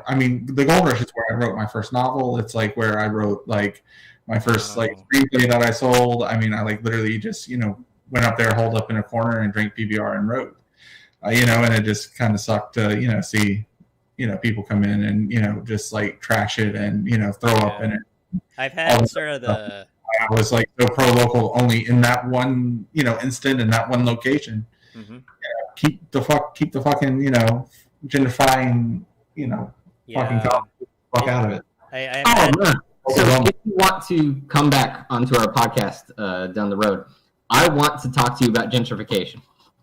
I mean, the Gold Rush is where I wrote my first novel. It's like where I wrote like my first screenplay that I sold. I mean, I like literally just went up there, holed up in a corner, and drank PBR and wrote. And it just kind of sucked to see. People come in and just like trash it and throw up in it. I've had sort of the. I was like so pro local only in that one instant in that one location. Mm-hmm. Keep the fucking gentrifying fucking fuck out of it. So if you want to come back onto our podcast down the road, I want to talk to you about gentrification.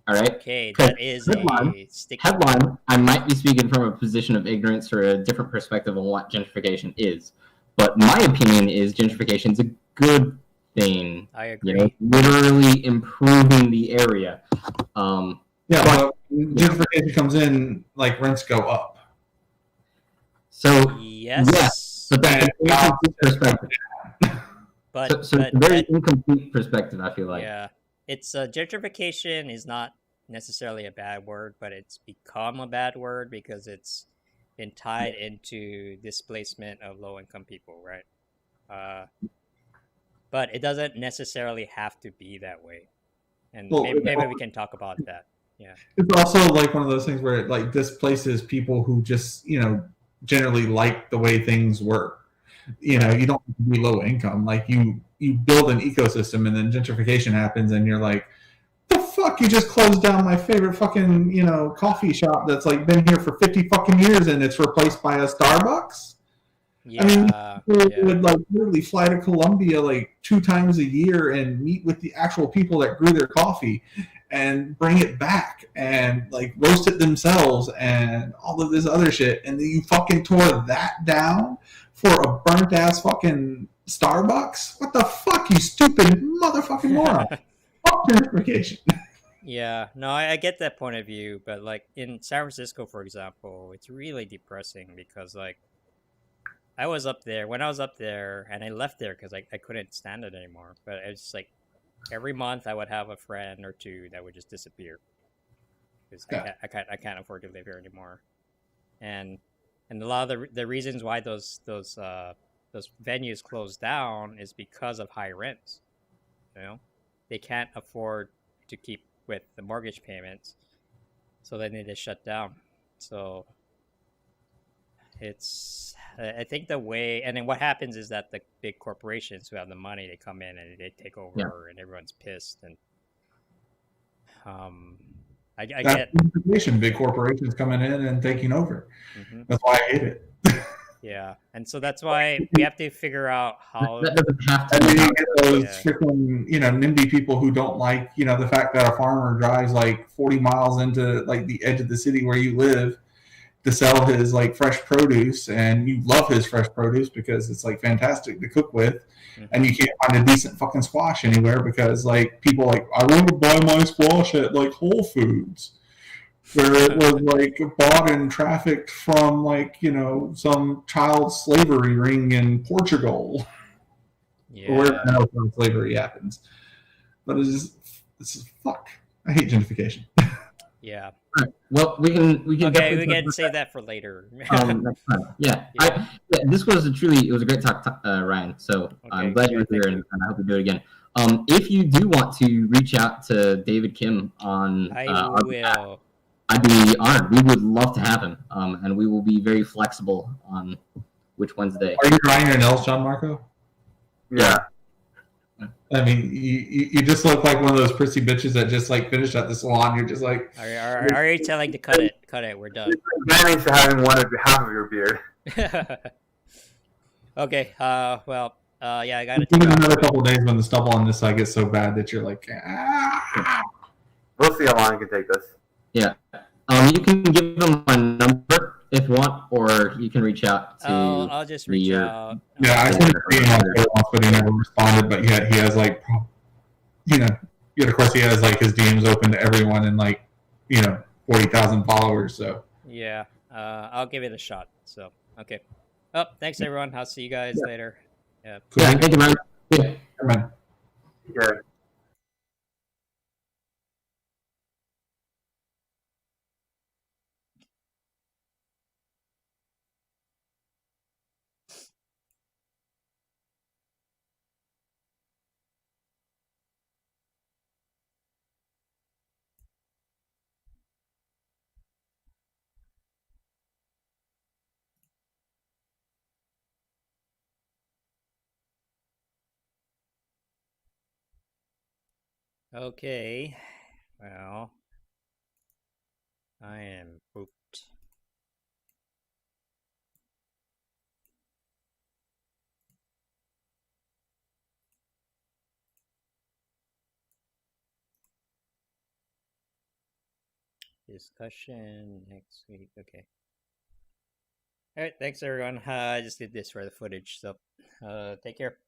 All right. Okay, that is headline. I might be speaking from a position of ignorance or a different perspective on what gentrification is, but my opinion is gentrification is a good thing. I agree. Literally improving the area. But gentrification comes in, like rents go up. So yes, but that's an incomplete perspective. But so it's a very incomplete perspective, I feel like. Yeah, it's gentrification is not necessarily a bad word, but it's become a bad word because it's been tied into displacement of low-income people, right? But it doesn't necessarily have to be that way, and maybe we can talk about that. Yeah, it's also like one of those things where it like displaces people who just generally like the way things work. You don't have to be low income. Like you build an ecosystem, and then gentrification happens, and you're like, the fuck, you just closed down my favorite fucking coffee shop that's like been here for 50 fucking years, and it's replaced by a Starbucks. Yeah, I mean, people would like literally fly to Colombia like 2 times a year and meet with the actual people that grew their coffee and bring it back and like roast it themselves and all of this other shit, and then you fucking tore that down for a burnt ass fucking Starbucks? What the fuck, you stupid motherfucking moron! Fuck gentrification. Yeah, no, I get that point of view, but like in San Francisco, for example, it's really depressing because like when I was up there, and I left there because I couldn't stand it anymore. But it's like every month I would have a friend or two that would just disappear because I can't afford to live here anymore, and a lot of the reasons why those venues closed down is because of high rents. They can't afford to keep with the mortgage payments, so they need to shut down. So I think the way, and then what happens is that the big corporations who have the money, they come in and they take over, and everyone's pissed. And I get big corporations coming in and taking over. Mm-hmm. That's why I hate it. Yeah, and so that's why we have to figure out how. That doesn't have to. And then you get those freaking, NIMBY people who don't like, the fact that a farmer drives like 40 miles into like the edge of the city where you live to sell his like fresh produce, and you love his fresh produce because it's like fantastic to cook with, and you can't find a decent fucking squash anywhere because like people like, I want to buy my squash at like Whole Foods, where it was like bought and trafficked from like some child slavery ring in Portugal, or where the hell slavery happens. But it's fuck. I hate gentrification. Yeah. Right. Well, we can save that for later. Next time. Yeah. This was it was a great talk, Ryan. So I'm glad you were here, and I hope we do it again. If you do want to reach out to David Kim on, I will. I'd be honored. We would love to have him, and we will be very flexible on which Wednesday. Are you drying your nails, John Marco? Yeah. I mean, you just look like one of those prissy bitches that just like finished at the salon. You're just like, Are you telling to cut it? Cut it. We're done. Advantage to having half of your beard. Okay. Well. Yeah, I gotta it's been take off. another couple of days when the stubble on this side gets so bad that you're like, ah. We'll see how long it can take us. Yeah. You can give them my number if you want, or you can reach out to. I'll just reach out. Yeah, I sent him once, but he never responded. But yet he has like, yet of course he has like his DMs open to everyone and like, 40,000 followers. So yeah, I'll give it a shot. So okay. Oh, thanks everyone. I'll see you guys later. Yeah. cool. Yeah, thank you, man. Yeah. Man. Yeah. Okay. Well, I am pooped. Discussion next week. Okay. All right. Thanks everyone. I just did this for the footage. So, take care.